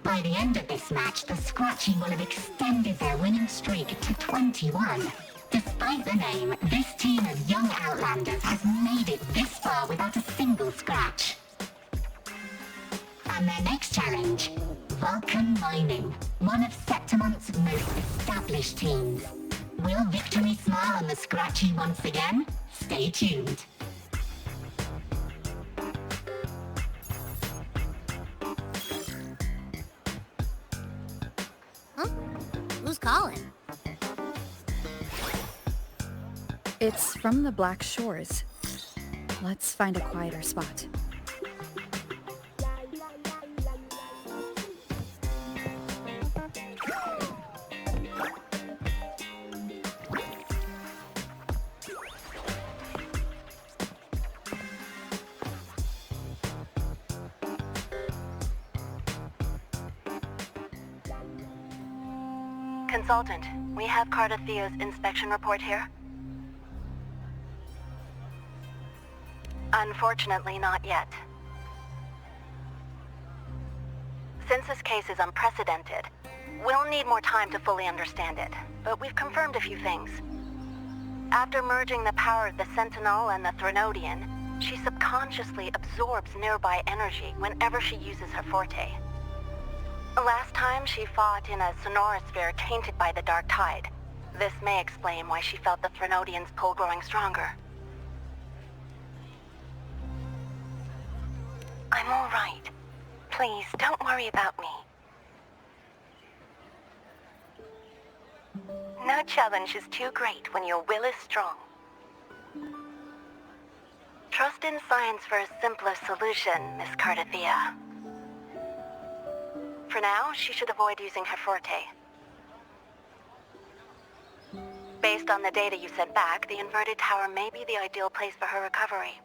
By the end of this match, the Scratchy will have extended their winning streak to 21. Despite the name, this team of young Outlanders has made it this far without a single scratch. And their next challenge, Vulcan Mining, one of Septimont's most established teams. Will victory smile on the Scratchy once again? Stay tuned. Huh? Who's calling? It's from the Black Shores. Let's find a quieter spot. Consultant, we have Cardathea's inspection report here. Unfortunately, not yet. Since this case is unprecedented, we'll need more time to fully understand it, but we've confirmed a few things. After merging the power of the Sentinel and the Threnodian, she subconsciously absorbs nearby energy whenever she uses her forte. Last time she fought in a sonorosphere tainted by the Dark Tide. This may explain why she felt the Threnodian's pull growing stronger. I'm all right. Please, don't worry about me. No challenge is too great when your will is strong. Trust in science for a simpler solution, Miss Cardathea. For now, she should avoid using her forte. Based on the data you sent back, the inverted tower may be the ideal place for her recovery.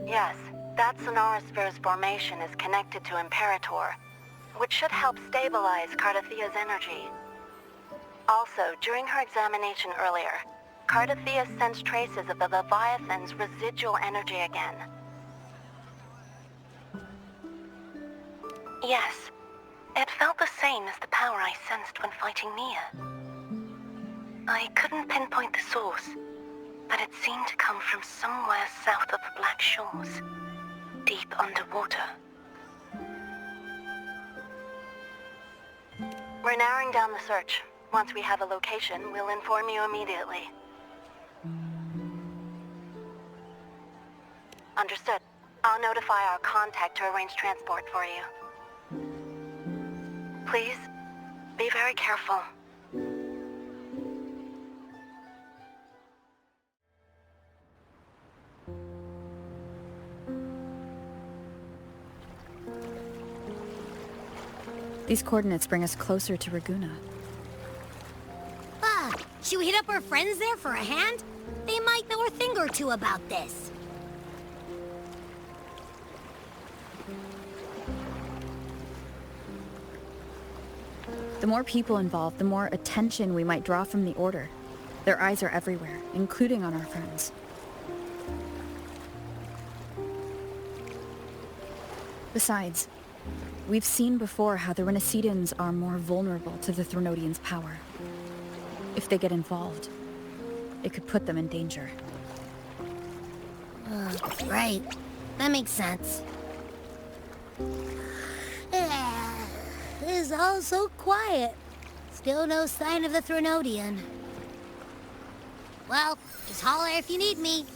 Yes, that sonorosphere's formation is connected to Imperator, which should help stabilize Cardathea's energy. Also, during her examination earlier, Cardathea sensed traces of the Leviathan's residual energy again. Yes, it felt the same as the power I sensed when fighting Nia. I couldn't pinpoint the source, but it seemed to come from somewhere south of the Black Shores, deep underwater. We're narrowing down the search. Once we have a location, we'll inform you immediately. Understood. I'll notify our contact to arrange transport for you. Please, be very careful. These coordinates bring us closer to Raguna. Should we hit up our friends there for a hand? They might know a thing or two about this. The more people involved, the more attention we might draw from the Order. Their eyes are everywhere, including on our friends. Besides, we've seen before how the Renacedans are more vulnerable to the Threnodians' power. If they get involved, it could put them in danger. Right. That makes sense. It's all so quiet. Still no sign of the Threnodian. Well, just holler if you need me.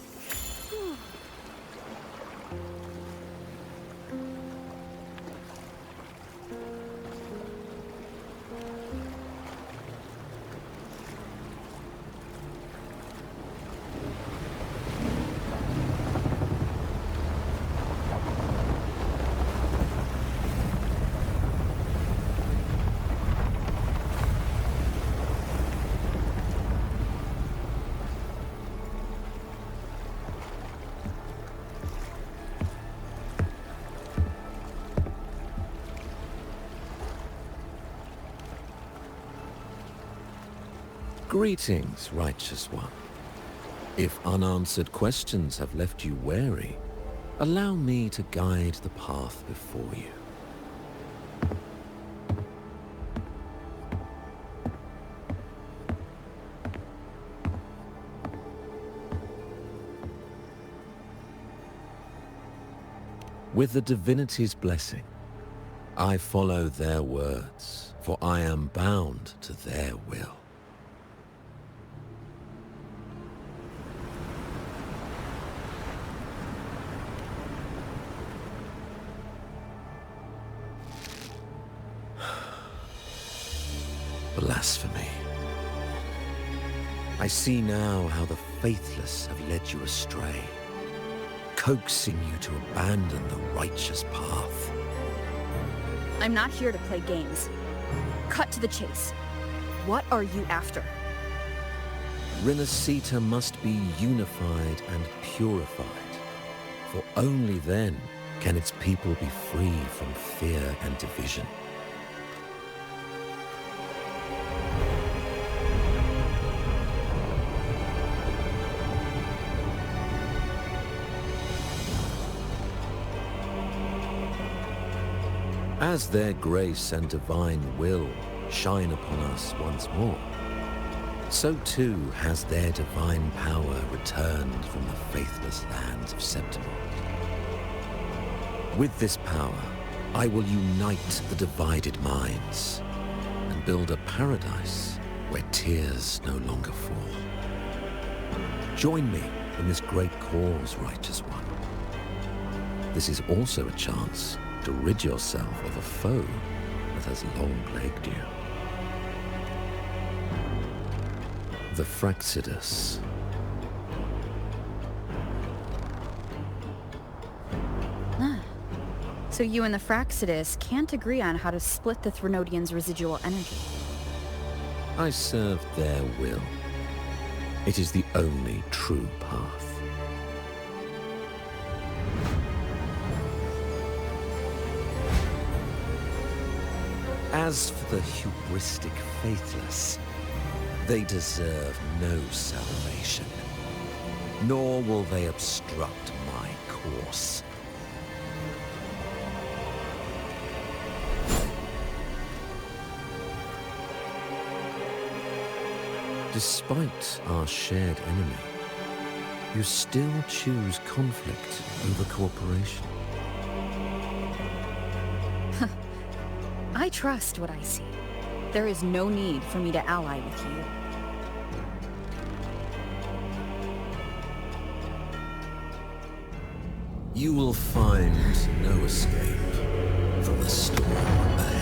Greetings, righteous one. If unanswered questions have left you wary, Allow me to guide the path before you. With the divinity's blessing, I follow their words, for I am bound to their will. Blasphemy. I see now how the faithless have led you astray, coaxing you to abandon the righteous path. I'm not here to play games. Cut to the chase. What are you after? Renacita must be unified and purified, for only then can its people be free from fear and division. As their grace and divine will shine upon us once more, so too has their divine power returned from the faithless lands of Septimon. With this power, I will unite the divided minds and build a paradise where tears no longer fall. Join me in this great cause, Righteous One. This is also a chance to rid yourself of a foe that has long plagued you. The Fraxidus. So you and the Fraxidus can't agree on how to split the Threnodians' residual energy. I serve their will. It is the only true path. As for the hubristic faithless, they deserve no salvation, nor will they obstruct my course. Despite our shared enemy, you still choose conflict over cooperation. I trust what I see. There is no need for me to ally with you. You will find no escape from the storm ahead.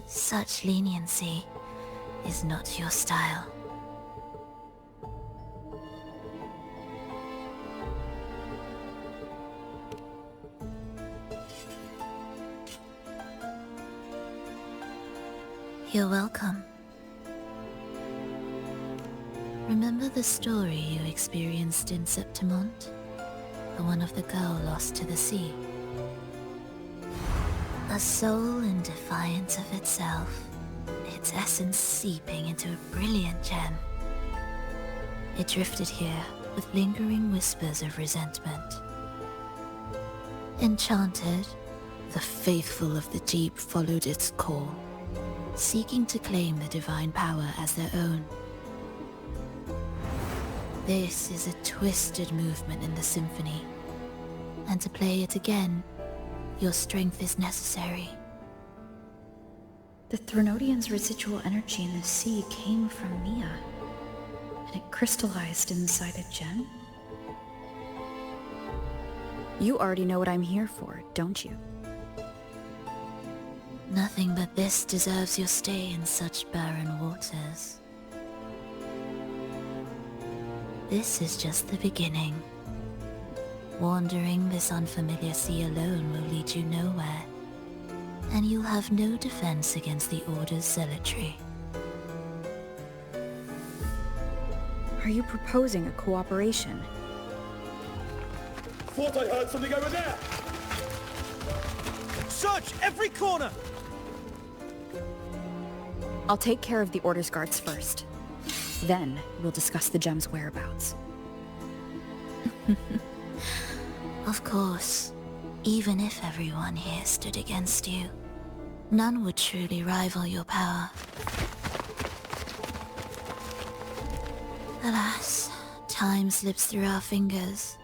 Such leniency is not your style. You're welcome. Remember the story you experienced in Septimon? The one of the girl lost to the sea? A soul in defiance of itself, its essence seeping into a brilliant gem. It drifted here with lingering whispers of resentment. Enchanted, the faithful of the deep followed its call, seeking to claim the divine power as their own. This is a twisted movement in the symphony, and to play it again, your strength is necessary. The Threnodians' residual energy in the sea came from Mia, and it crystallized inside a gem? You already know what I'm here for, don't you? Nothing but this deserves your stay in such barren waters. This is just the beginning. Wandering this unfamiliar sea alone will lead you nowhere, and you'll have no defense against the Order's zealotry. Are you proposing a cooperation? Thought I heard something over there! Search every corner! I'll take care of the Order's guards first. Then, we'll discuss the gem's whereabouts. Of course, even if everyone here stood against you, none would truly rival your power. Alas, time slips through our fingers.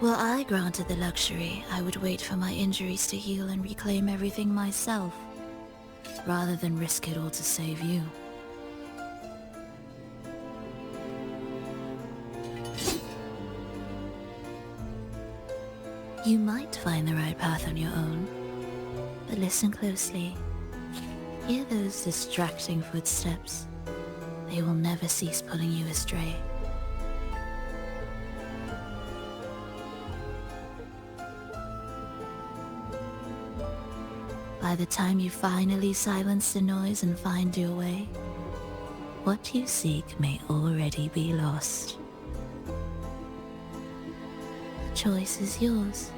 Were I granted the luxury, I would wait for my injuries to heal and reclaim everything myself, rather than risk it all to save you. You might find the right path on your own, but listen closely. Hear those distracting footsteps. They will never cease pulling you astray. By the time you finally silence the noise and find your way, what you seek may already be lost. The choice is yours.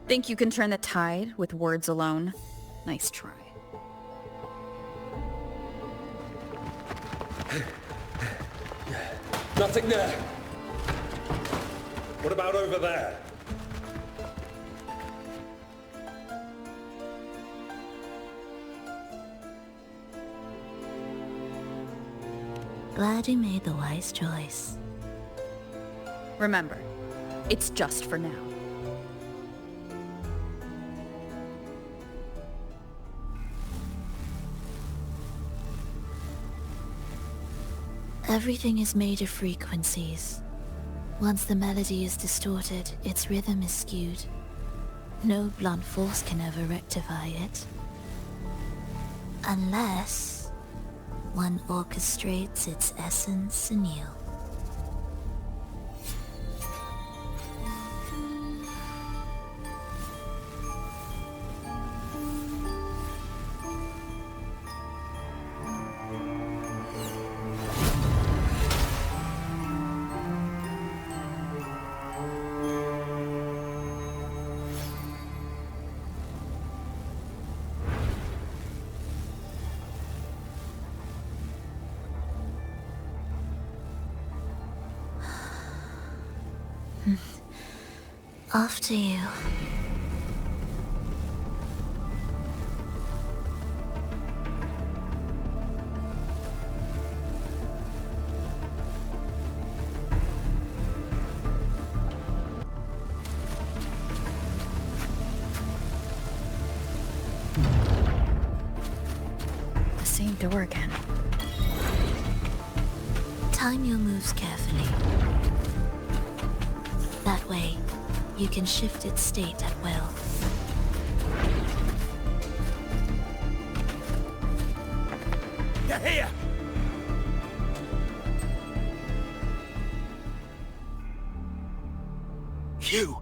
Think you can turn the tide with words alone? Nice try. Nothing there! What about over there? Glad you made the wise choice. Remember, it's just for now. Everything is made of frequencies. Once the melody is distorted, its rhythm is skewed. No blunt force can ever rectify it. Unless one orchestrates its essence anew. After you. The same door again. Time your moves carefully. That way, you can shift its state at will. You're here! You!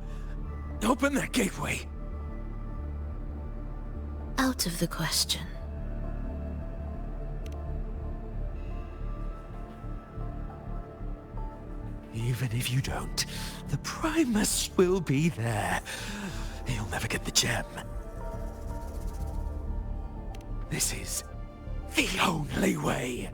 Open that gateway! Out of the question. Even if you don't, the Primus will be there. You'll never get the gem. This is the only way.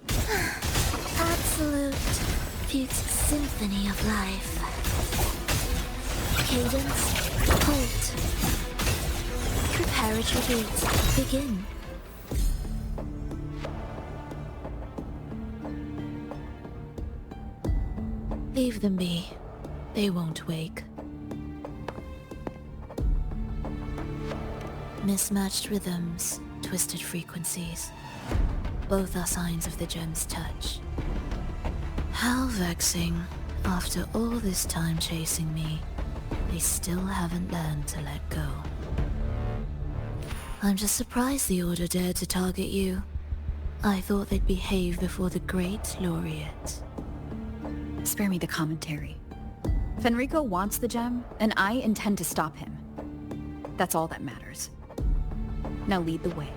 Absolute future symphony of life. Cadence, halt. Preparatory beat, begin. Leave them be. They won't wake. Mismatched rhythms, twisted frequencies. Both are signs of the gem's touch. How vexing. After all this time chasing me, they still haven't learned to let go. I'm just surprised the Order dared to target you. I thought they'd behave before the Great Laureate. Spare me the commentary. Fenrico wants the gem, and I intend to stop him. That's all that matters. Now lead the way.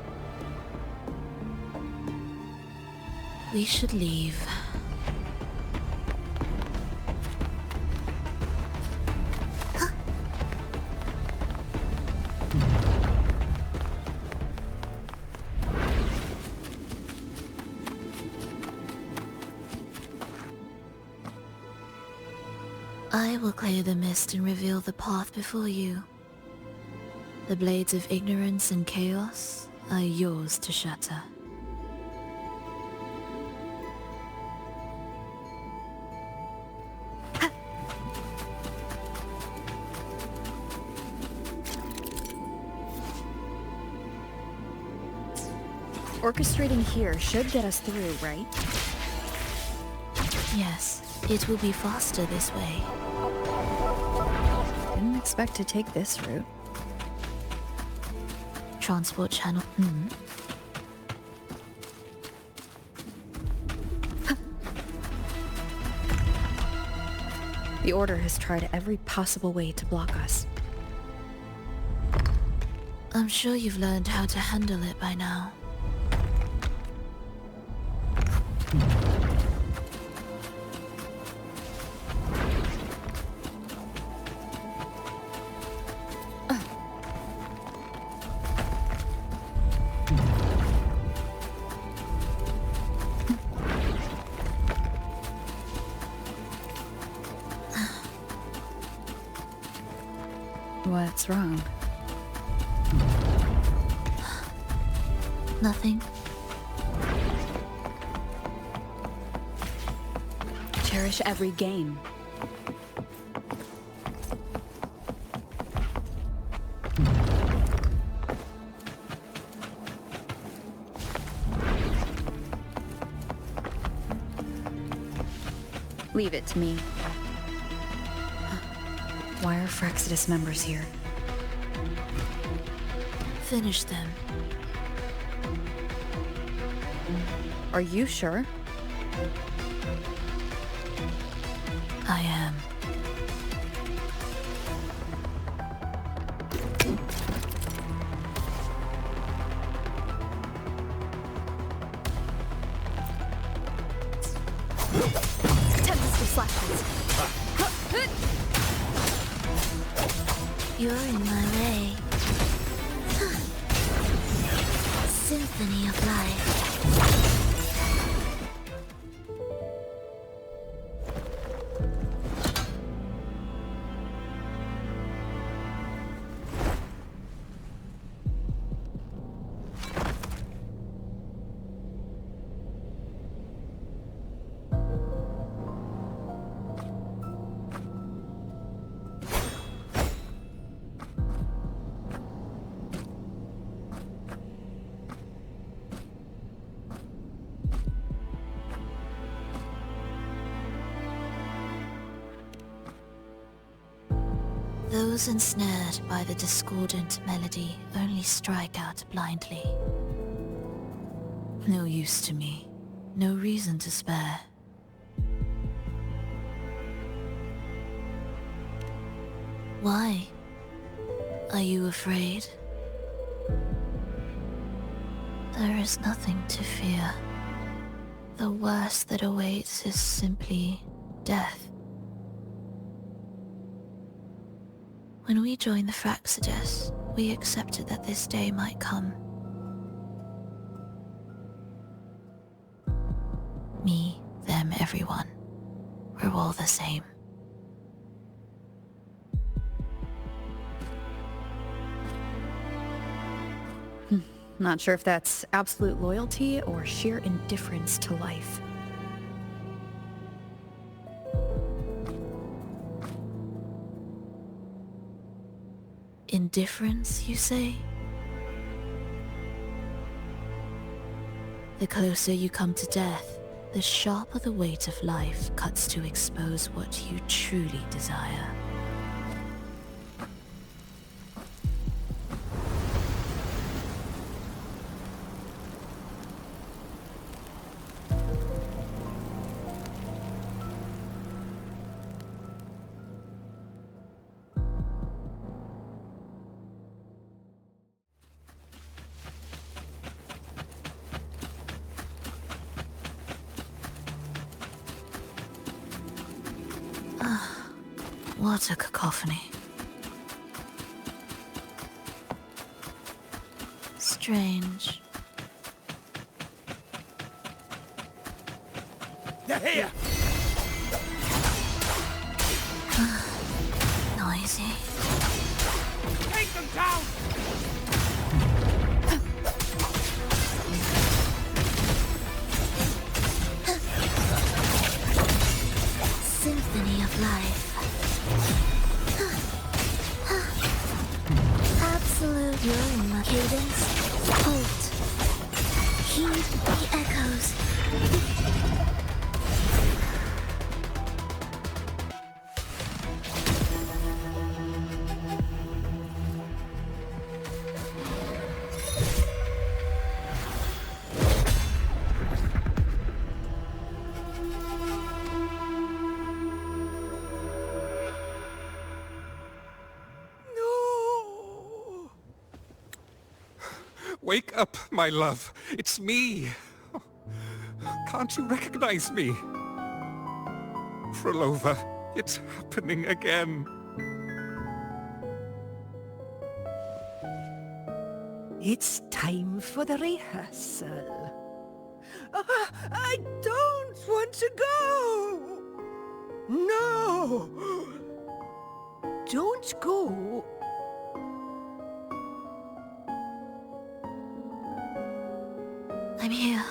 We should leave. I will clear the mist and reveal the path before you. The blades of ignorance and chaos are yours to shatter. Orchestrating here should get us through, right? Yes, it will be faster this way. Didn't expect to take this route. Transport channel. The Order has tried every possible way to block us. I'm sure you've learned how to handle it by now. What's wrong? Nothing. Cherish every gain. Leave it to me. Why are Frexidus members here? Finish them. Are you sure? I am. Tempest of slashers. You're in my way. Symphony of life. Those ensnared by the discordant melody only strike out blindly. No use to me. No reason to spare. Why? Are you afraid? There is nothing to fear. The worst that awaits is simply death. When we joined the Frexidus, we accepted that this day might come. Me, them, everyone. We're all the same. Not sure if that's absolute loyalty or sheer indifference to life. Indifference, you say? The closer you come to death, the sharper the weight of life cuts to expose what you truly desire. What a cacophony. Strange. They're here! Noisy. Take them down! Symphony of life. Absolute room cadence. Halt. Heed the echoes. Wake up, my love. It's me. Can't you recognize me? Phrolova, it's happening again. It's time for the rehearsal. I don't want to go! No! Don't go! I'm here.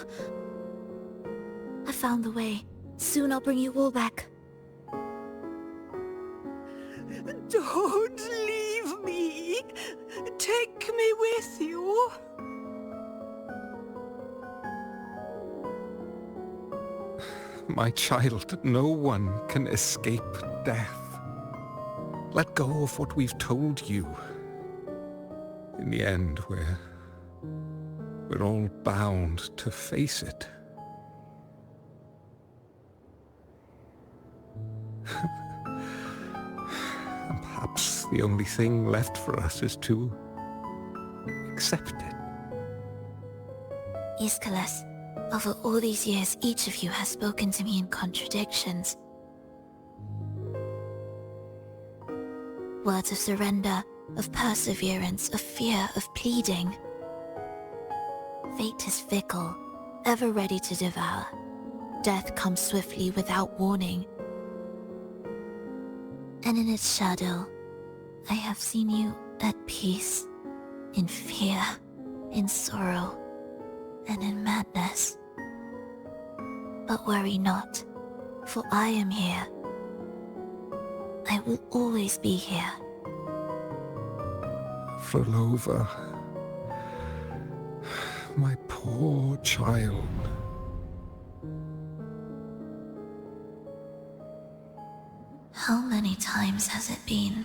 I found the way. Soon I'll bring you all back. Don't leave me! Take me with you! My child, no one can escape death. Let go of what we've told you. In the end, we're all bound to face it. And perhaps the only thing left for us is to accept it. Iskalas, over all these years, each of you has spoken to me in contradictions. Words of surrender, of perseverance, of fear, of pleading. Fate is fickle, ever ready to devour. Death comes swiftly without warning. And in its shadow, I have seen you at peace, in fear, in sorrow, and in madness. But worry not, for I am here. I will always be here. Phrolova, my poor child. How many times has it been?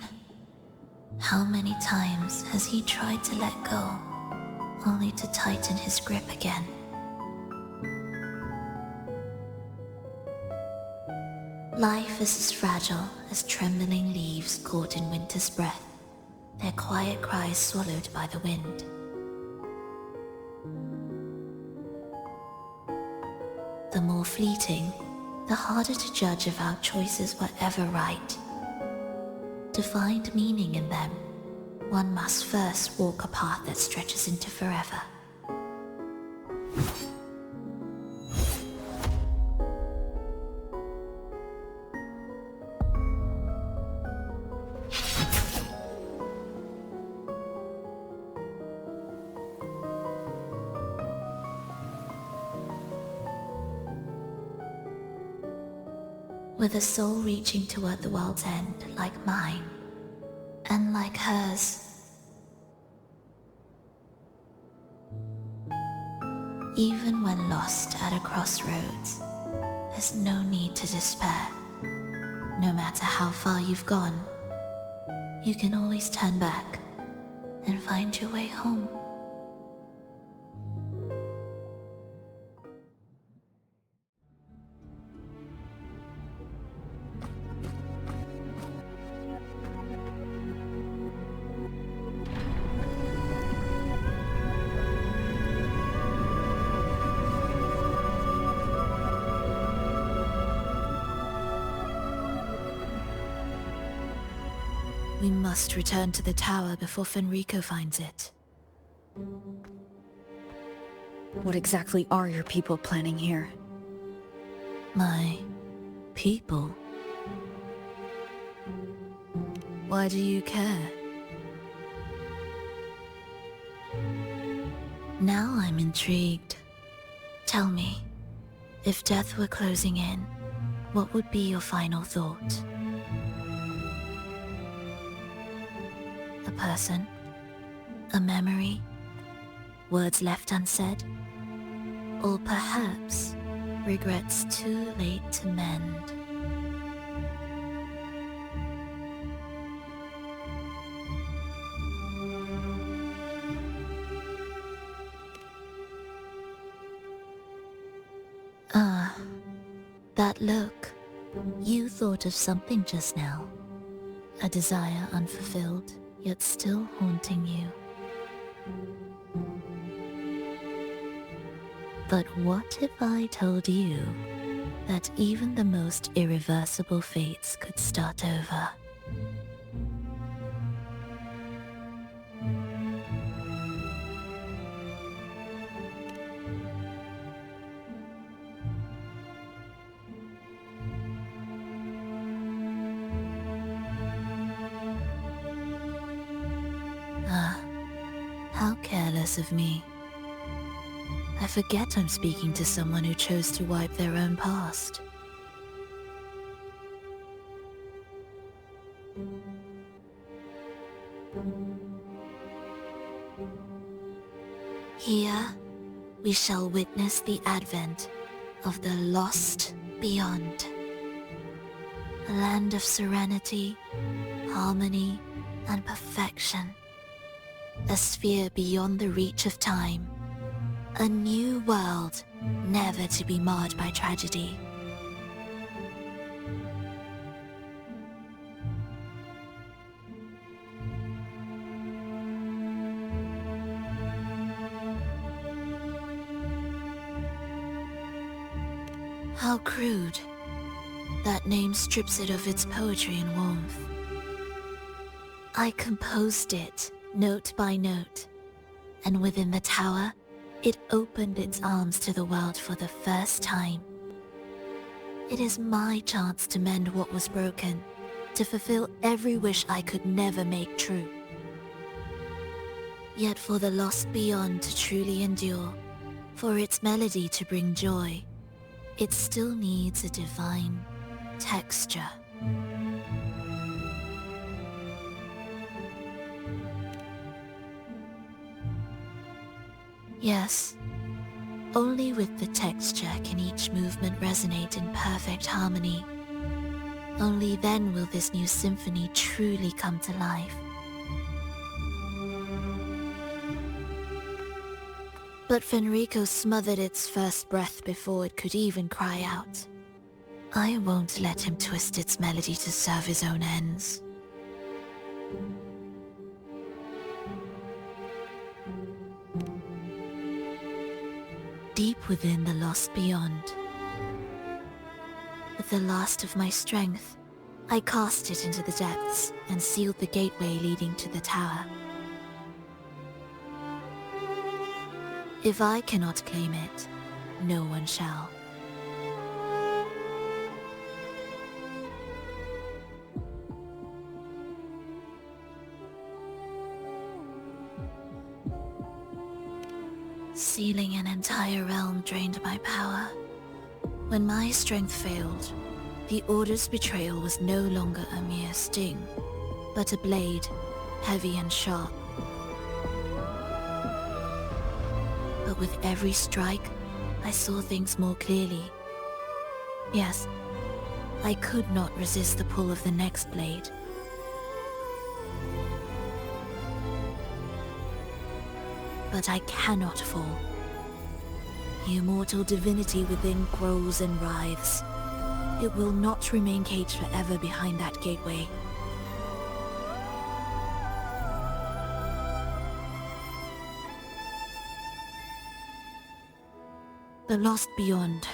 How many times has he tried to let go, only to tighten his grip again? Life is as fragile as trembling leaves caught in winter's breath, their quiet cries swallowed by the wind. The more fleeting, the harder to judge if our choices were ever right. To find meaning in them, one must first walk a path that stretches into forever. With a soul reaching toward the world's end like mine, and like hers, Even when lost at a crossroads, there's no need to despair. No matter how far you've gone, you can always turn back and find your way home. We must return to the tower before Fenrico finds it. What exactly are your people planning here? My people? Why do you care? Now I'm intrigued. Tell me, if death were closing in, what would be your final thought? A person? A memory? Words left unsaid? Or perhaps regrets too late to mend? Ah, that look. You thought of something just now. A desire unfulfilled, yet still haunting you. But what if I told you that even the most irreversible fates could start over? How careless of me. I forget I'm speaking to someone who chose to wipe their own past. Here, we shall witness the advent of the lost beyond. A land of serenity, harmony, and perfection. A sphere beyond the reach of time. A new world, never to be marred by tragedy. How crude. That name strips it of its poetry and warmth. I composed it, note by note, and within the tower, it opened its arms to the world for the first time. It is my chance to mend what was broken, to fulfill every wish I could never make true. Yet for the lost beyond to truly endure, for its melody to bring joy, it still needs a divine texture. Yes, only with the texture can each movement resonate in perfect harmony. Only then will this new symphony truly come to life. But Fenrico smothered its first breath before it could even cry out. I won't let him twist its melody to serve his own ends. Deep within the lost beyond, with the last of my strength, I cast it into the depths and sealed the gateway leading to the tower. If I cannot claim it, no one shall. Sealing an entire realm drained my power. When my strength failed, the Order's betrayal was no longer a mere sting, but a blade, heavy and sharp. But But with every strike, I saw things more clearly. Yes, I could not resist the pull of the next blade. But I cannot fall. The immortal divinity within grows and writhes. It will not remain caged forever behind that gateway. The lost beyond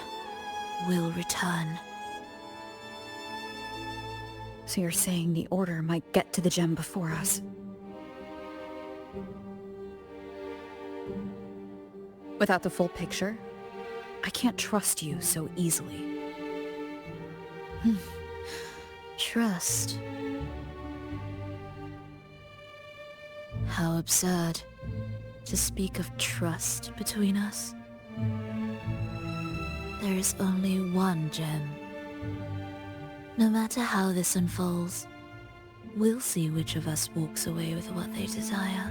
will return. So you're saying the Order might get to the gem before us? Without the full picture, I can't trust you so easily. Trust? How absurd to speak of trust between us. There is only one gem. No matter how this unfolds, we'll see which of us walks away with what they desire.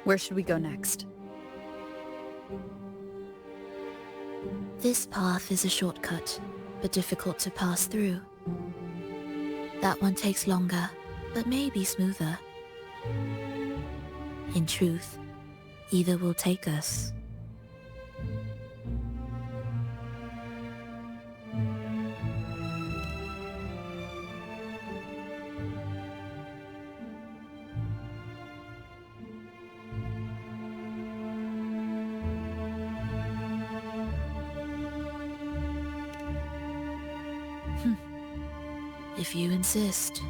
Where should we go next? This path is a shortcut, but difficult to pass through. That one takes longer, but may be smoother. In truth, either will take us. If you insist.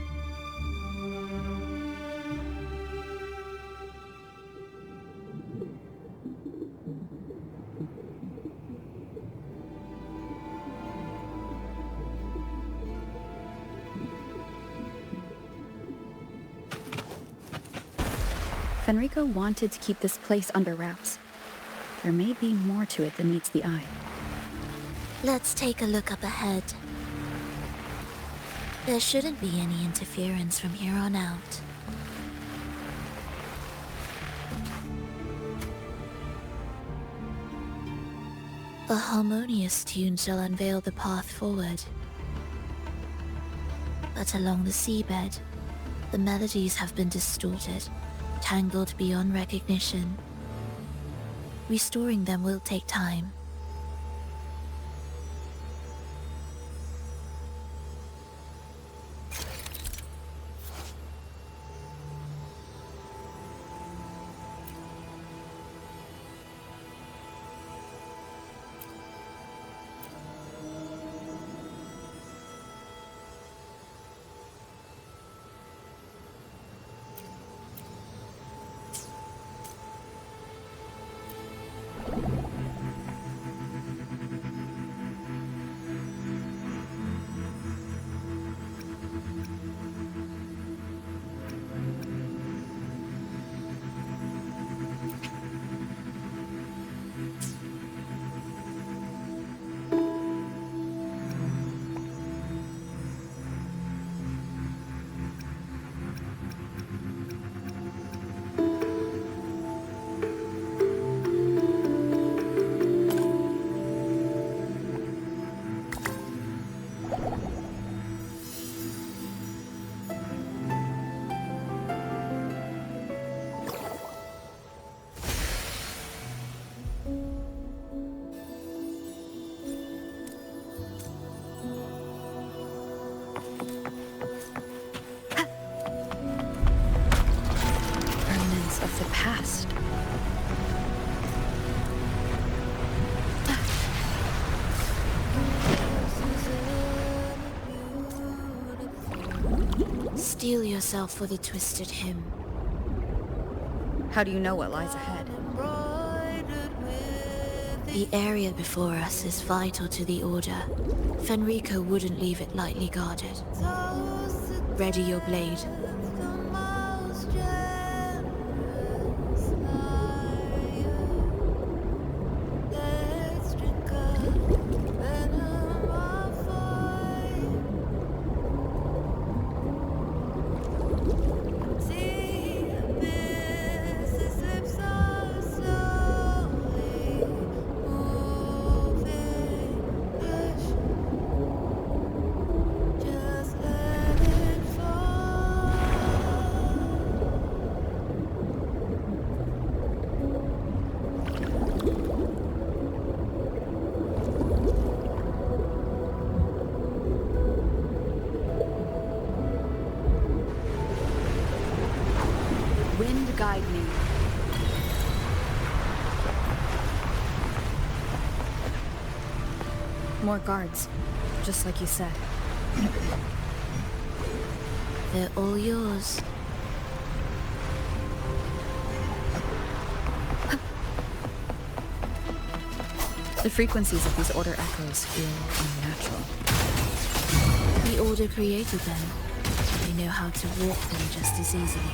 Fenrico wanted to keep this place under wraps. There may be more to it than meets the eye. Let's take a look up ahead. There shouldn't be any interference from here on out. A harmonious tune shall unveil the path forward. But along the seabed, the melodies have been distorted, tangled beyond recognition. Restoring them will take time. Of the past. Steel yourself for the twisted hymn. How do you know what lies ahead? The area before us is vital to the Order. Fenrico wouldn't leave it lightly guarded. Ready your blade. Wind guide me. More guards, just like you said. They're all yours. The frequencies of these Order echoes feel unnatural. The Order created them. They know how to walk them just as easily.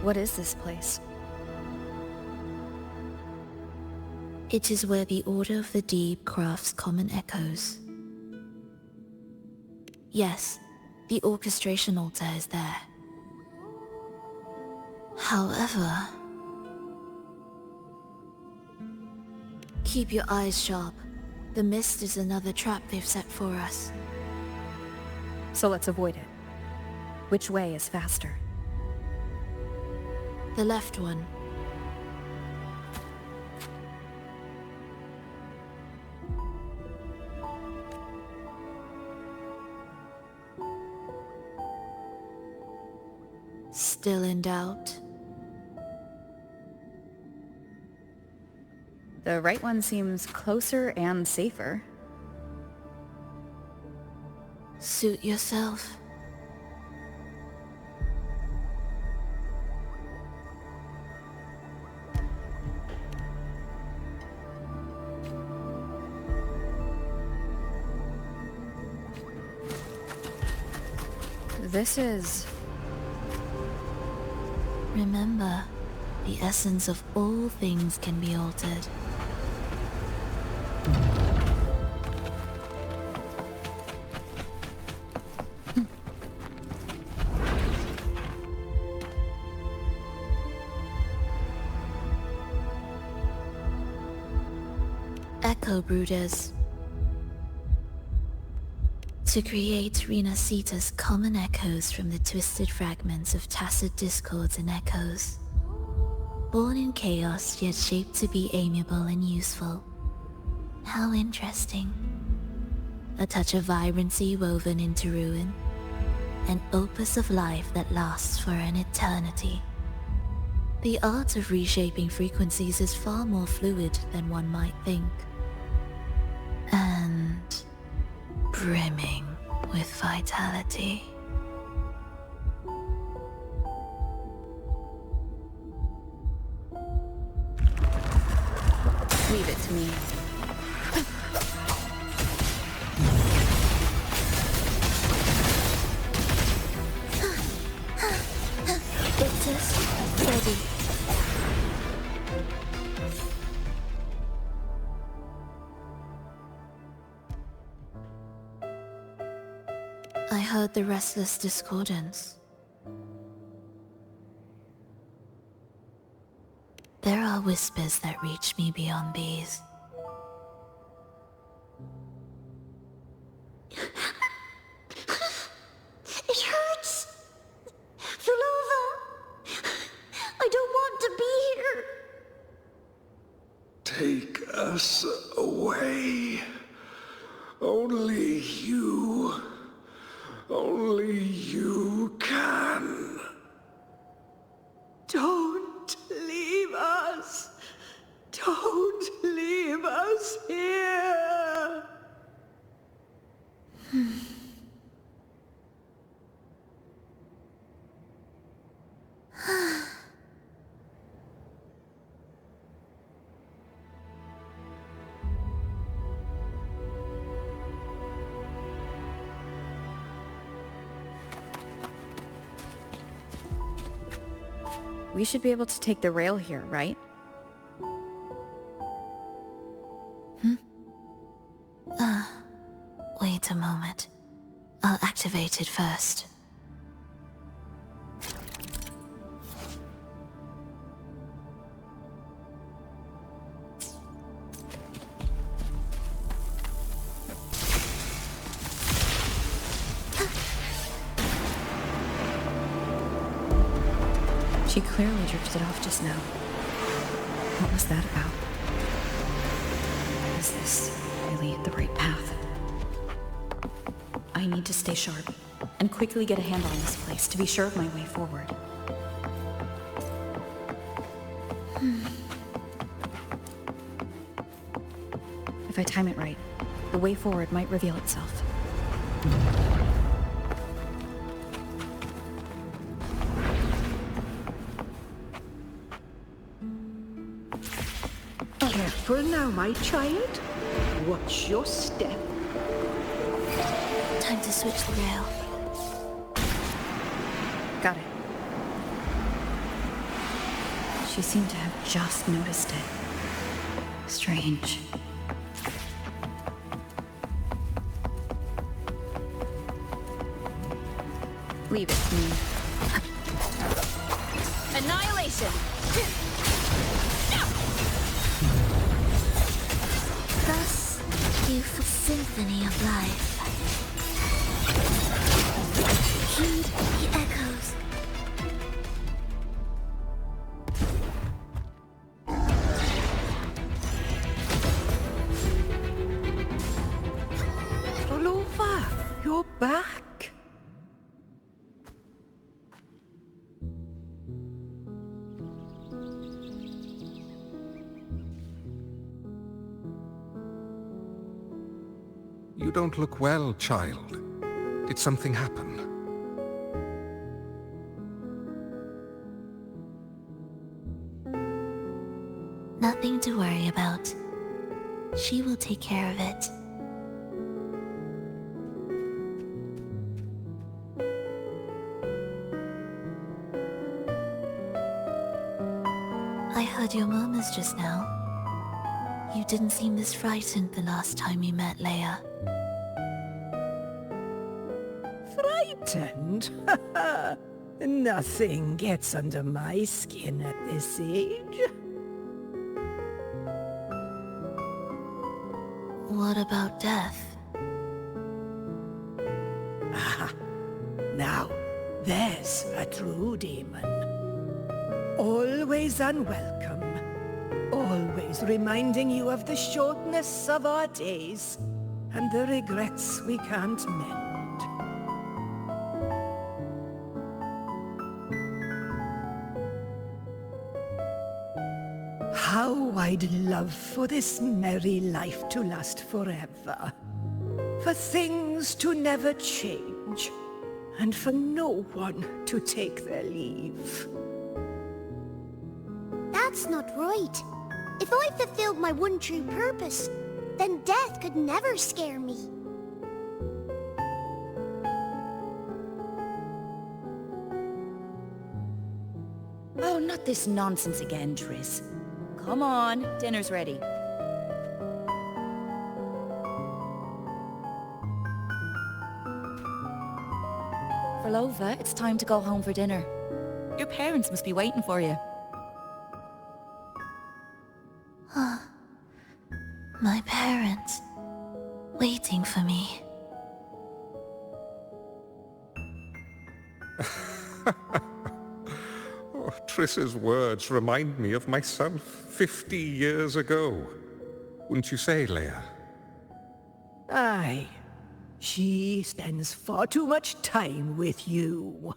What is this place? It is where the Order of the Deep crafts common echoes. Yes, the orchestration altar is there. However, keep your eyes sharp. The mist is another trap they've set for us. So let's avoid it. Which way is faster? The left one. Still in doubt? The right one seems closer and safer. Suit yourself. This is... Remember, the essence of all things can be altered. Echo Brooders. To create Rena Sita's common echoes from the twisted fragments of tacit discords and echoes. Born in chaos, yet shaped to be amiable and useful. How interesting. A touch of vibrancy woven into ruin. An opus of life that lasts for an eternity. The art of reshaping frequencies is far more fluid than one might think. And brimming with vitality. Leave it to me. Victor's ready. I heard the restless discordance. There are whispers that reach me beyond these. It hurts! Phrolova! I don't want to be here! Take us away. Only you can. Don't leave us. Don't leave us here. We should be able to take the rail here, right? Wait a moment. I'll activate it first. She clearly drifted off just now. What was that about? Is this really the right path? I need to stay sharp and quickly get a handle on this place to be sure of my way forward. If I time it right, the way forward might reveal itself. Careful now, my child. Watch your step. Time to switch the rail. Got it. She seemed to have just noticed it. Strange. Leave it to me. Annihilation! Thus, youthful symphony of life. Heed the echoes. Phrolova, you're back. You don't look well, child. Did something happen? Nothing to worry about. She will take care of it. I heard your murmurs just now. You didn't seem this frightened the last time you met Leia. Frightened? Nothing gets under my skin at this age. What about death? Now, there's a true demon. Always unwelcome. Always reminding you of the shortness of our days and the regrets we can't mend. How I'd love for this merry life to last forever. For things to never change. And for no one to take their leave. That's not right. If I fulfilled my one true purpose, then death could never scare me. Oh, not this nonsense again, Triss. Come on, dinner's ready. Phrolova, it's time to go home for dinner. Your parents must be waiting for you. My parents, waiting for me. Oh, Triss's words remind me of myself 50 years ago. Wouldn't you say, Leia? Aye. She spends far too much time with you.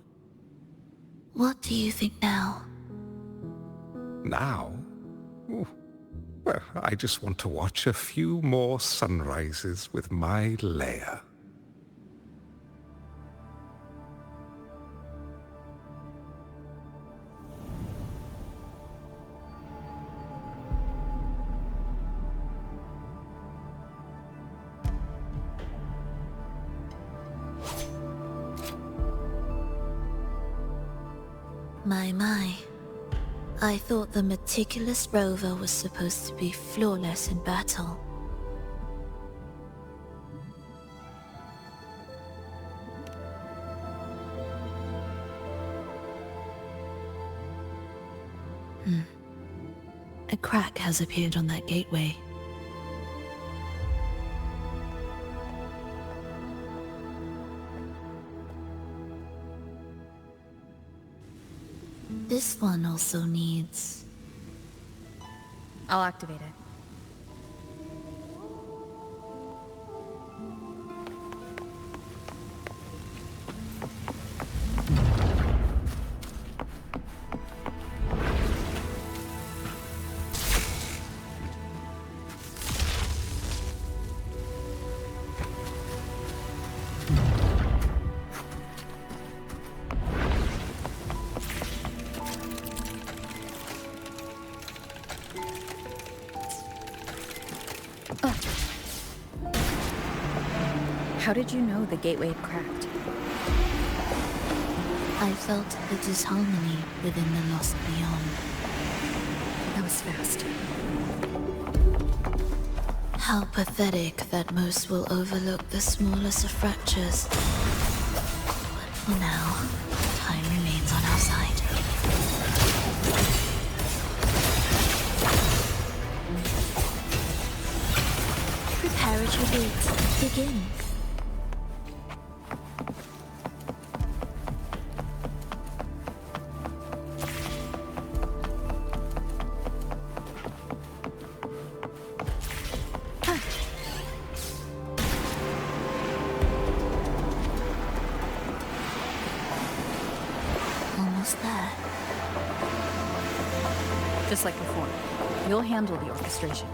What do you think now? Now? Oh, well, I just want to watch a few more sunrises with my Leia. My. I thought the meticulous rover was supposed to be flawless in battle. A crack has appeared on that gateway. This one also needs... I'll activate it. How did you know the gateway had cracked? I felt the disharmony within the lost beyond. That was fast. How pathetic that most will overlook the smallest of fractures. But for now, time remains on our side. Preparatory gates, begin. Almost there. Just like before. You'll handle the orchestration.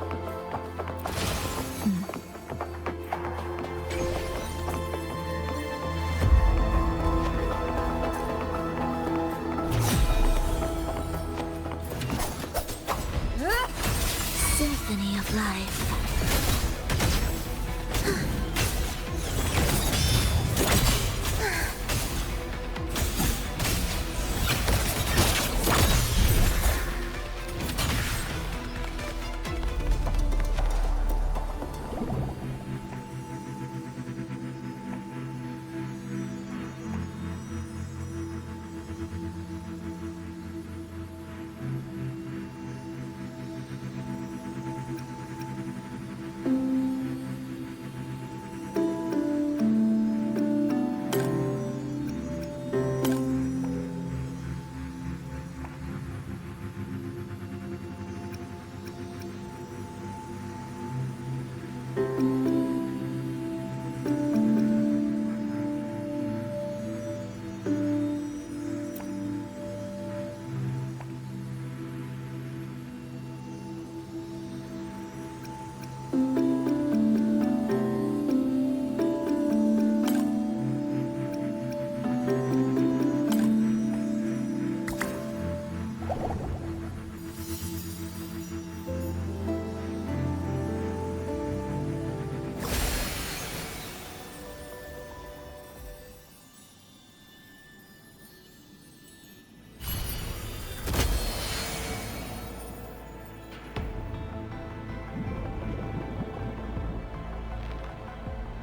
Symphony of life.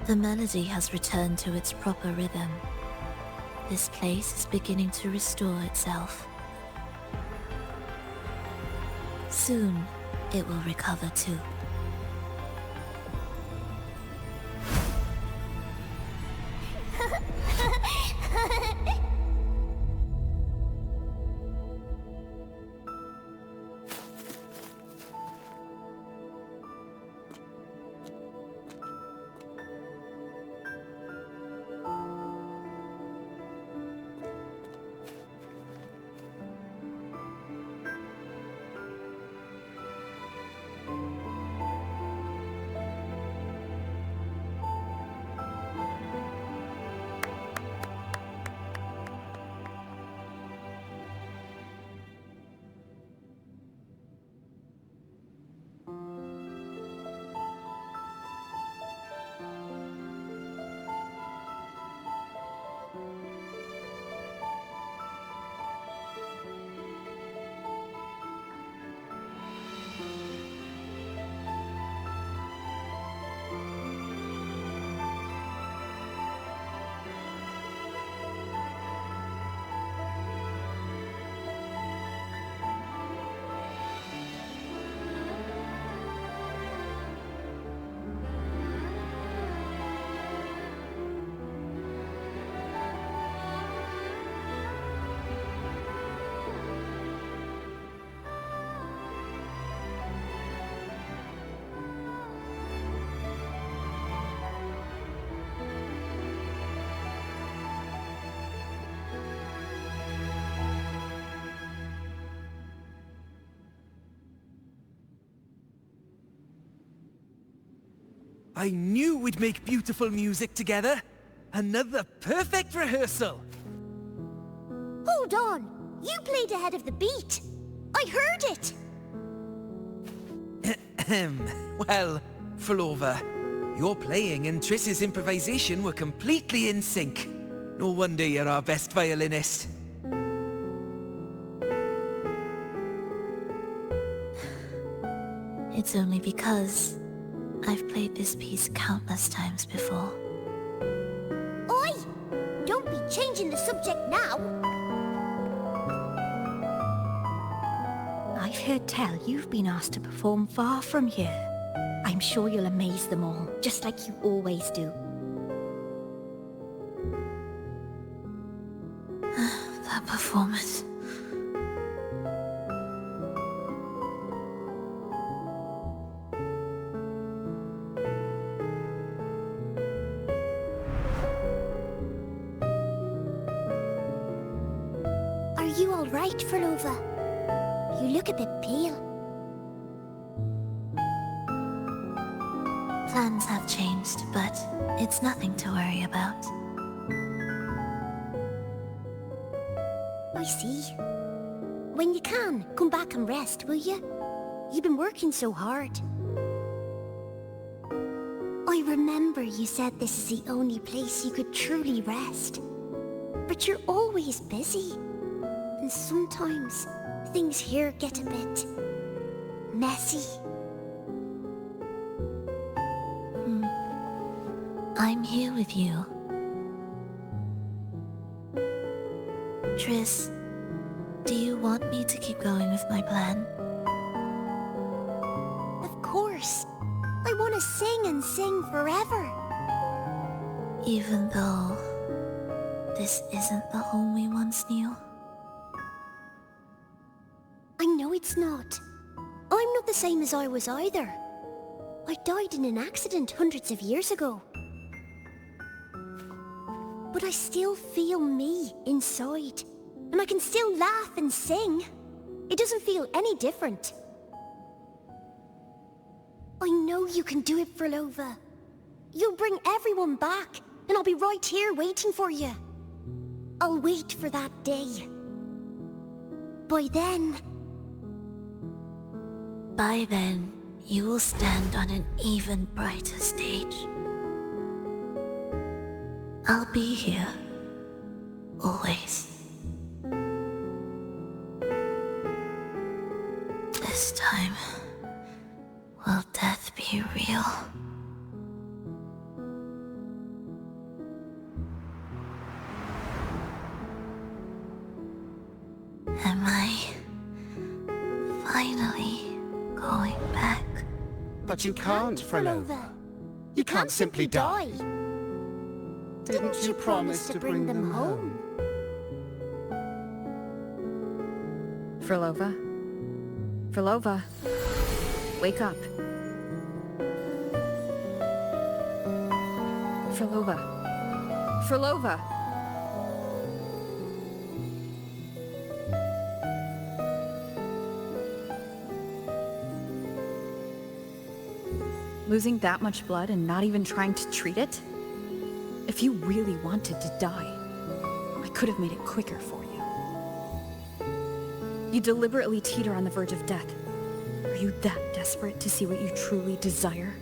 The melody has returned to its proper rhythm. This place is beginning to restore itself. Soon, it will recover too. I knew we'd make beautiful music together. Another perfect rehearsal. Hold on! You played ahead of the beat! I heard it! Well, Phrolova, your playing and Triss's improvisation were completely in sync. No wonder you're our best violinist. It's only because I've played this piece countless times before. Oi! Don't be changing the subject now! I've heard tell you've been asked to perform far from here. I'm sure you'll amaze them all, just like you always do. That performance. Are you alright, Phrolova? You look a bit pale. Plans have changed, but it's nothing to worry about. I see. When you can, come back and rest, will you? You've been working so hard. I remember you said this is the only place you could truly rest. But you're always busy. And sometimes things here get a bit messy. I'm here with you. Triss, do you want me to keep going with my plan? Of course. I want to sing and sing forever. Even though this isn't the home we once knew? I know it's not. I'm not the same as I was either. I died in an accident hundreds of years ago. But I still feel me inside. And I can still laugh and sing. It doesn't feel any different. I know you can do it, Phrolova. You'll bring everyone back, and I'll be right here waiting for you. I'll wait for that day. By then, you will stand on an even brighter stage. I'll be here. Always. This time, will death be real? Am I finally going back? But you can't, Phrolova. You can't simply die. Didn't you promise to bring them home? Phrolova? Phrolova? Wake up. Phrolova. Phrolova! Losing that much blood and not even trying to treat it? If you really wanted to die, I could have made it quicker for you. You deliberately teeter on the verge of death. Are you that desperate to see what you truly desire?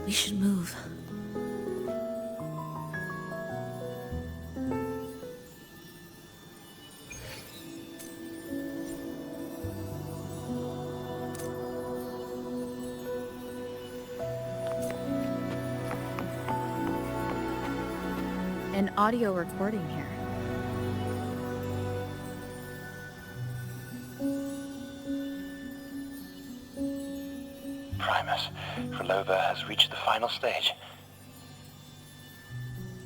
We should move. An audio recording here. Prime Primus. Phrolova has reached the final stage.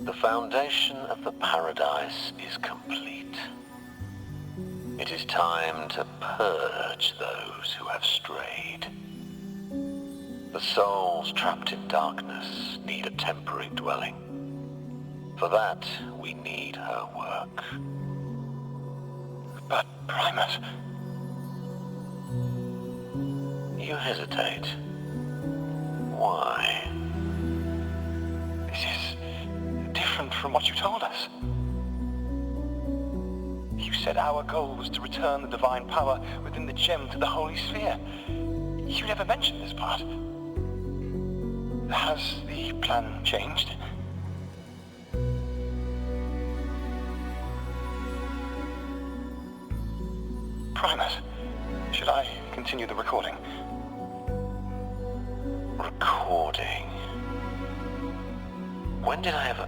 The foundation of the paradise is complete. It is time to purge those who have strayed. The souls trapped in darkness need a temporary dwelling. For that, we need her work. But, Primus... You hesitate. Why? This is different from what you told us. You said our goal was to return the divine power within the gem to the Holy Sphere. You never mentioned this part. Has the plan changed? Primus, should I continue the recording? Recording? When did I ever...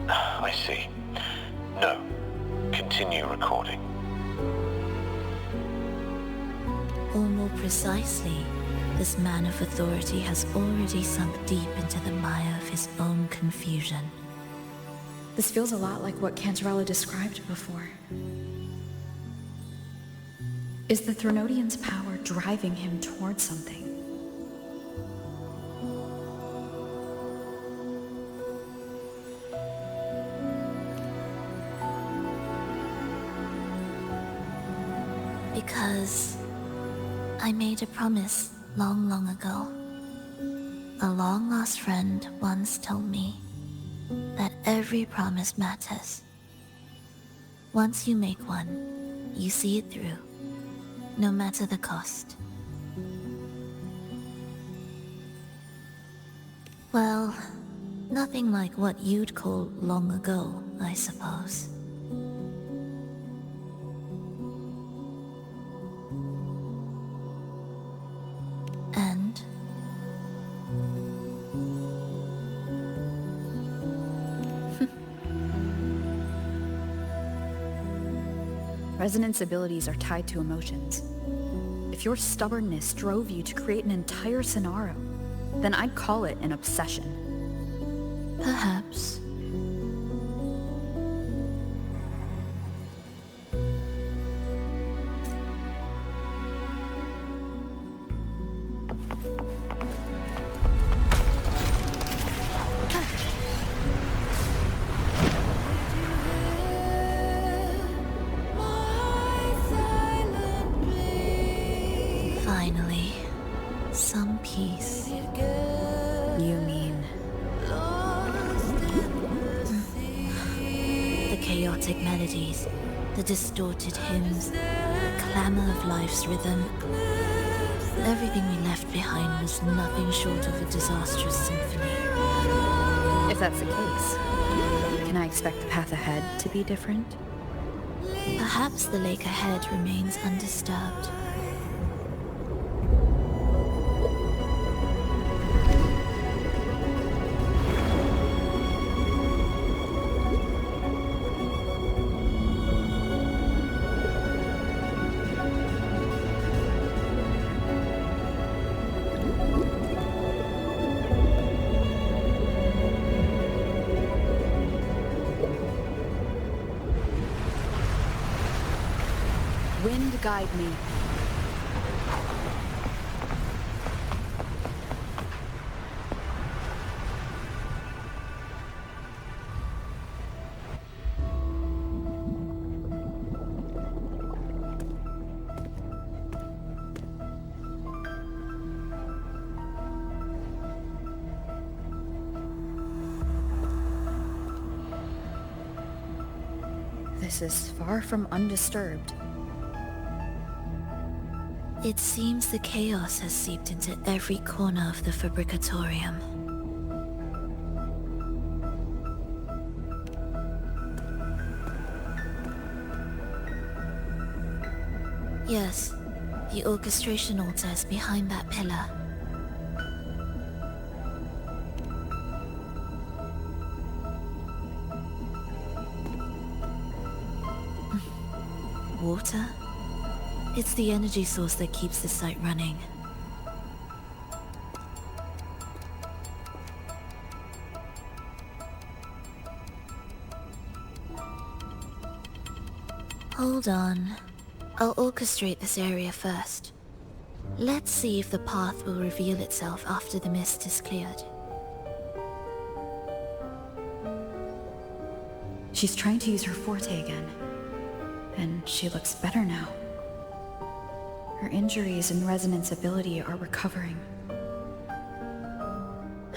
I see. No. Continue recording. Or more precisely, this man of authority has already sunk deep into the mire of his own confusion. This feels a lot like what Cantarella described before. Is the Threnodian's power driving him towards something? Because I made a promise long, long ago. A long-lost friend once told me that every promise matters. Once you make one, you see it through, no matter the cost. Well, nothing like what you'd call long ago, I suppose. And Resonance abilities are tied to emotions. If your stubbornness drove you to create an entire scenario, then I'd call it an obsession. Perhaps. Finally, some peace. You mean... The chaotic melodies, the distorted hymns, the clamor of life's rhythm. Everything we left behind was nothing short of a disastrous symphony. If that's the case, can I expect the path ahead to be different? Perhaps the lake ahead remains undisturbed. Wind guide me. This is far from undisturbed. It seems the chaos has seeped into every corner of the Fabricatorium. Yes, the orchestration altar is behind that pillar. Water? It's the energy source that keeps the site running. Hold on. I'll orchestrate this area first. Let's see if the path will reveal itself after the mist is cleared. She's trying to use her forte again. And she looks better now. Her injuries and resonance ability are recovering.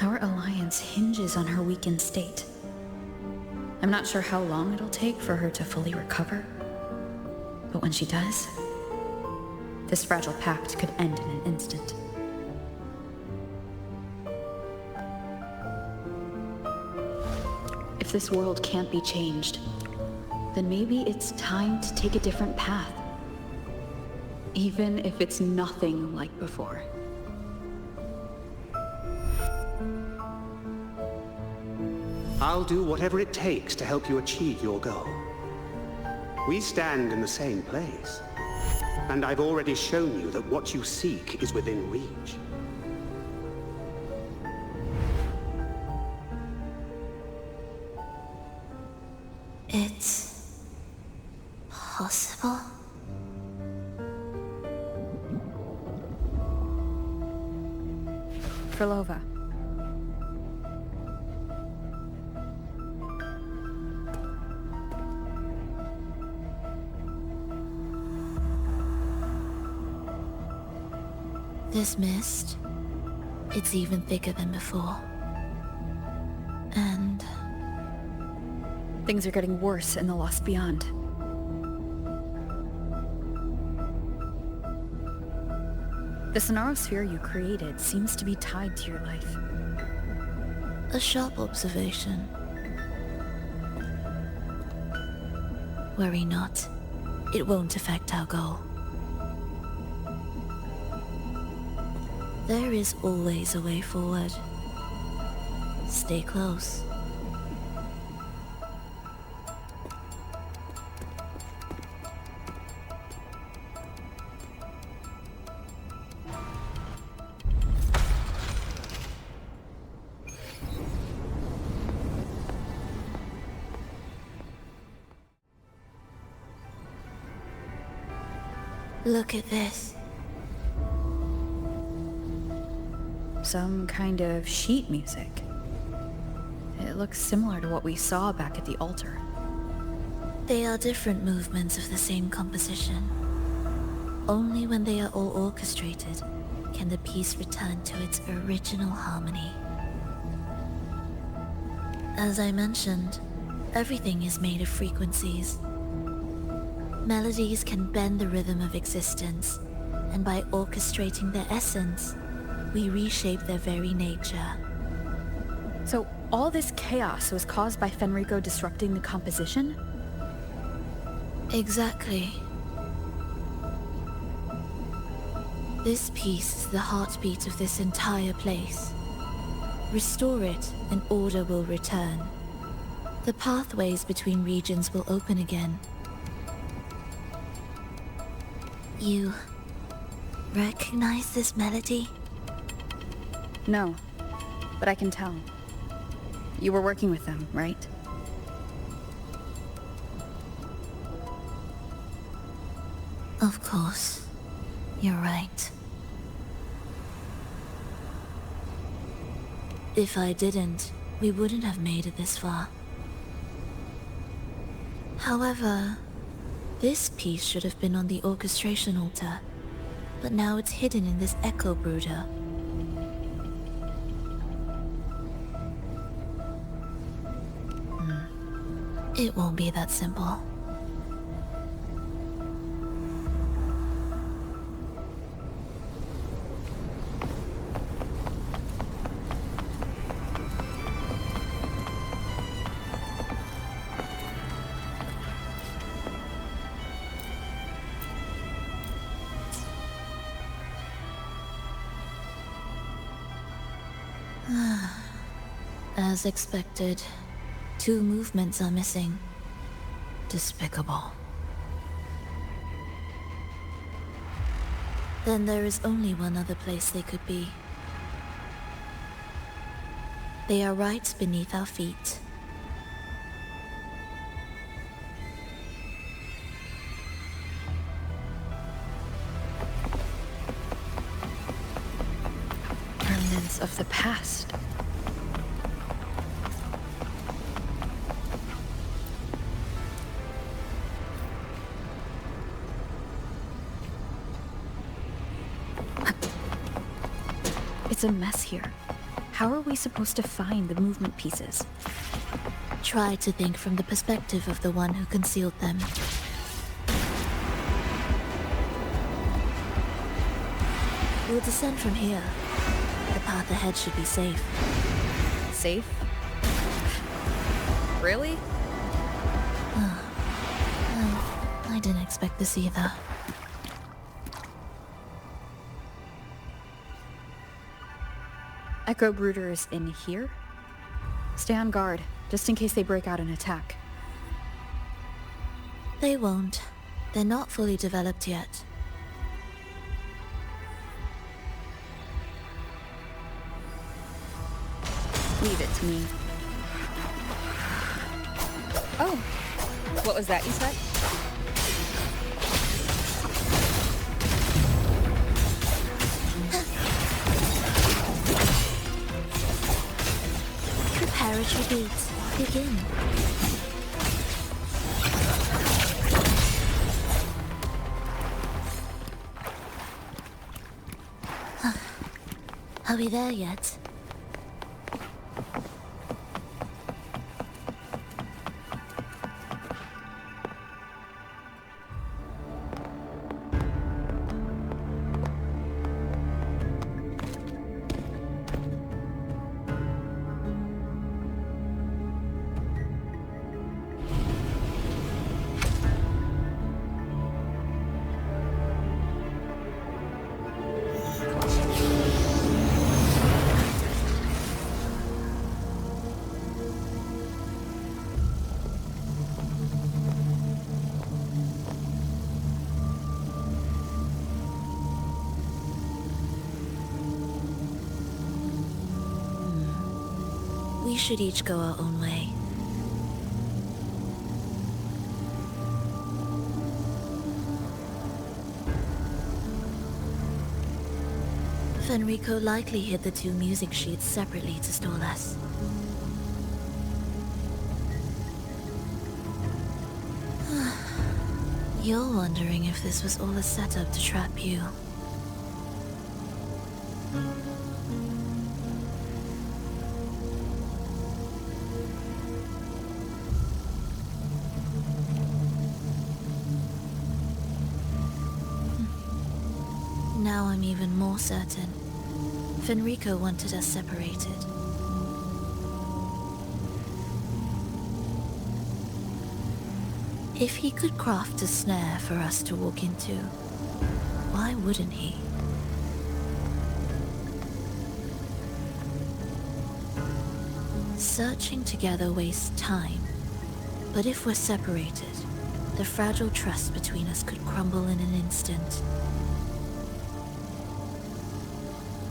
Our alliance hinges on her weakened state. I'm not sure how long it'll take for her to fully recover. But when she does, this fragile pact could end in an instant. If this world can't be changed, then maybe it's time to take a different path. Even if it's nothing like before. I'll do whatever it takes to help you achieve your goal. We stand in the same place, and I've already shown you that what you seek is within reach. It's possible? Phrolova. This mist, it's even thicker than before. And things are getting worse in the Lost Beyond. The Sonarosphere you created seems to be tied to your life. a sharp observation. Worry not. It won't affect our goal. There is always a way forward. Stay close. Look at this. Some kind of sheet music. It looks similar to what we saw back at the altar. They are different movements of the same composition. Only when they are all orchestrated can the piece return to its original harmony. As I mentioned, everything is made of frequencies. Melodies can bend the rhythm of existence, and by orchestrating their essence, we reshape their very nature. So all this chaos was caused by Fenrico disrupting the composition? Exactly. This piece is the heartbeat of this entire place. Restore it, and order will return. The pathways between regions will open again. You recognize this melody? No, but I can tell. You were working with them, right? Of course. You're right. If I didn't, we wouldn't have made it this far. However, this piece should have been on the orchestration altar, but now it's hidden in this echo brooder. It won't be that simple. As expected, 2 movements are missing. Despicable. Then there is only one other place they could be. They are right beneath our feet. Echoes of the past. It's a mess here. How are we supposed to find the movement pieces? Try to think from the perspective of the one who concealed them. We'll descend from here. The path ahead should be safe. Safe? Really? Well, I didn't expect this either. Echo Brooders in here? Stay on guard, just in case they break out and attack. They won't. They're not fully developed yet. Leave it to me. Oh, what was that you said? Preparatory beats. Begin. Are we there yet? We should each go our own way. Fenrico likely hid the two music sheets separately to stall us. You're wondering if this was all a setup to trap you. Now I'm even more certain. Fenrico wanted us separated. If he could craft a snare for us to walk into, why wouldn't he? Searching together wastes time, but if we're separated, the fragile trust between us could crumble in an instant.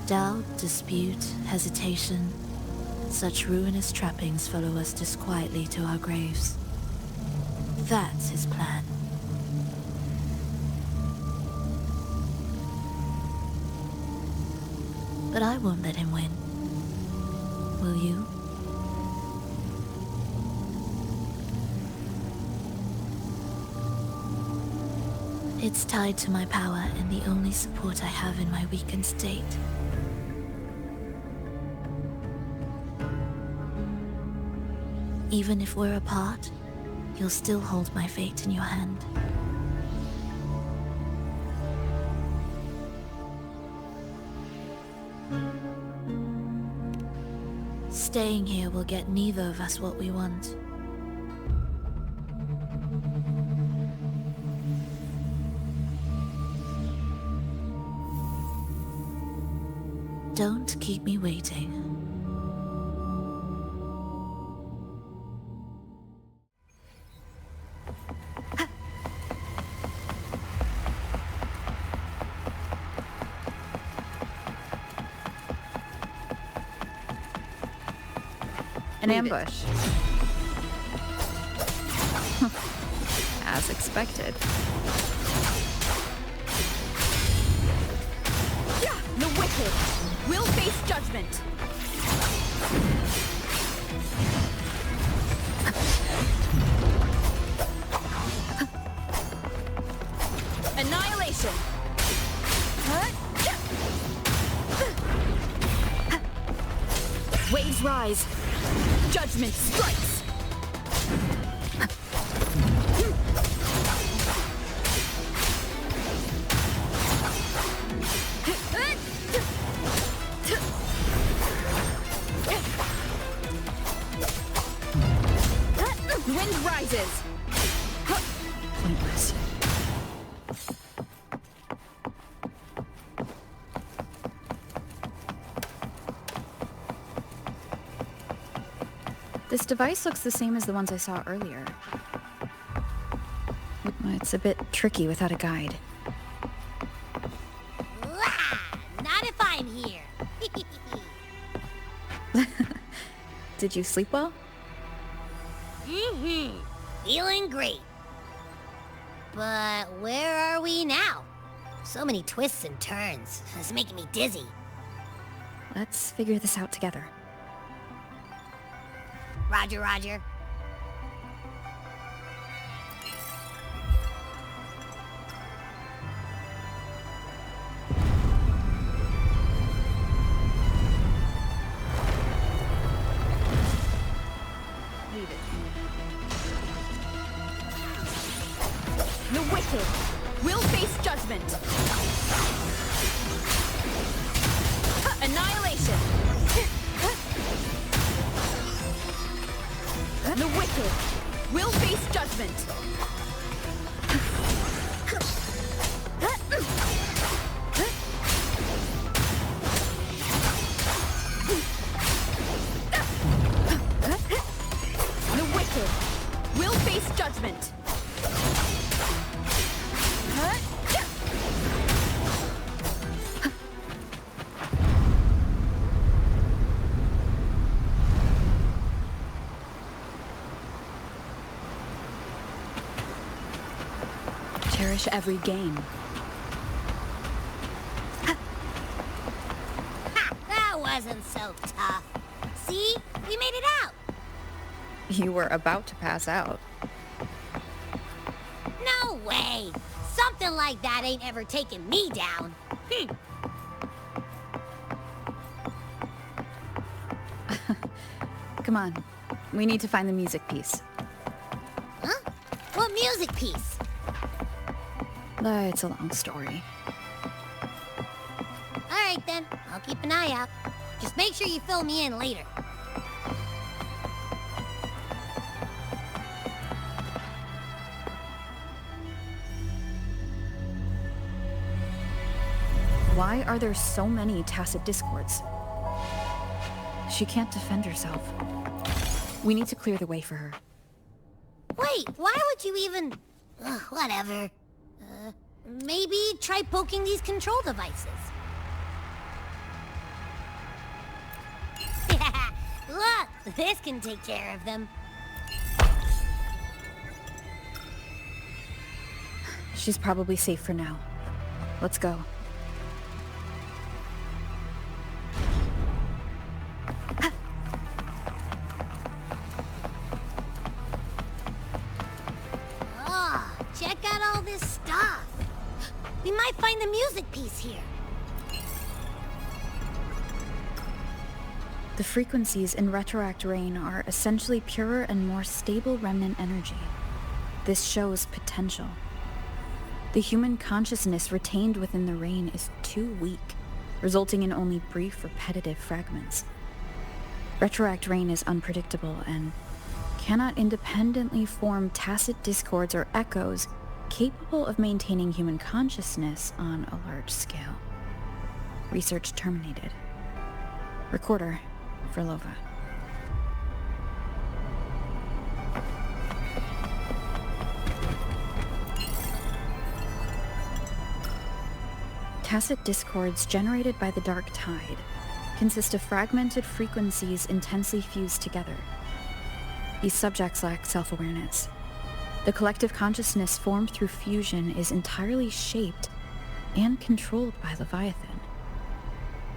Doubt, dispute, hesitation, such ruinous trappings follow us disquietly to our graves. That's his plan. But I won't let him win. Will you? It's tied to my power and the only support I have in my weakened state. Even if we're apart, you'll still hold my fate in your hand. Staying here will get neither of us what we want. Don't keep me waiting. An ambush. As expected. Yeah, the wicked! will face judgment. Annihilation. Waves rise. Judgment strikes. Wind rises. Pointless. This device looks the same as the ones I saw earlier. It's a bit tricky without a guide. Not if I'm here. Did you sleep well? Feeling great. But where are we now? So many twists and turns. It's making me dizzy. Let's figure this out together. Roger, roger. The wicked will face judgment. Annihilation. The wicked will face judgment. The wicked will face judgment. Cherish every game. Ha! That wasn't so tough. See? We made it out. You were about to pass out. No way. Something like that ain't ever taken me down. Come on. We need to find the music piece. Huh? What music piece? It's a long story. Alright then, I'll keep an eye out. Just make sure you fill me in later. Why are there so many tacit discords? She can't defend herself. We need to clear the way for her. Wait, why would you even... whatever. Maybe try poking these control devices. Look, this can take care of them. She's probably safe for now. Let's go. Oh, check out all this stuff. We might find the music piece here. The frequencies in Retroact Rain are essentially purer and more stable remnant energy. This shows potential. The human consciousness retained within the rain is too weak, resulting in only brief, repetitive fragments. Retroact Rain is unpredictable and cannot independently form tacit discords or echoes capable of maintaining human consciousness on a large scale. Research terminated. Recorder, Phrolova. Tacit discords generated by the Dark Tide consist of fragmented frequencies intensely fused together. These subjects lack self-awareness. The collective consciousness formed through fusion is entirely shaped and controlled by Leviathan.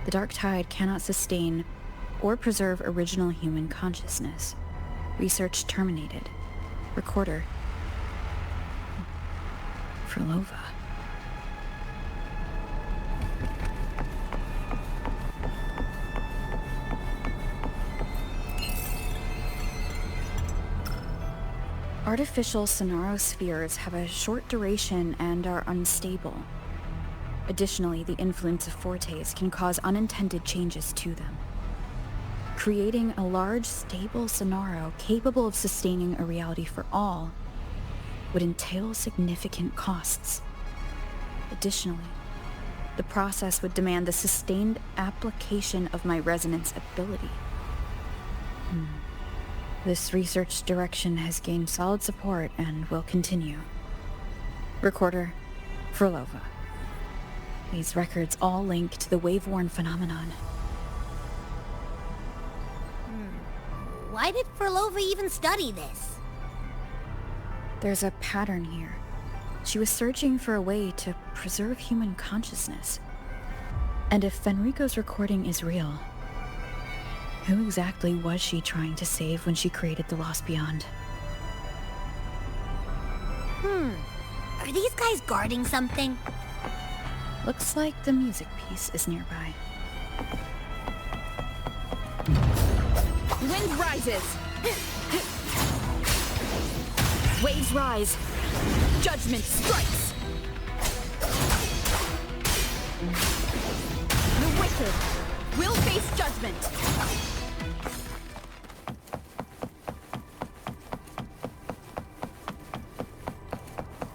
The Dark Tide cannot sustain or preserve original human consciousness. Research terminated. Recorder. Phrolova. Artificial sonarospheres have a short duration and are unstable. Additionally, the influence of fortes can cause unintended changes to them. Creating a large, stable sonaro capable of sustaining a reality for all would entail significant costs. Additionally, the process would demand the sustained application of my resonance ability. This research direction has gained solid support and will continue. Recorder, Phrolova. These records all link to the wave-worn phenomenon. Why did Phrolova even study this? There's a pattern here. She was searching for a way to preserve human consciousness. And if Fenrico's recording is real, who exactly was she trying to save when she created the Lost Beyond? Are these guys guarding something? Looks like the music piece is nearby. Wind rises! Waves rise! Judgment strikes! The wicked will face judgment!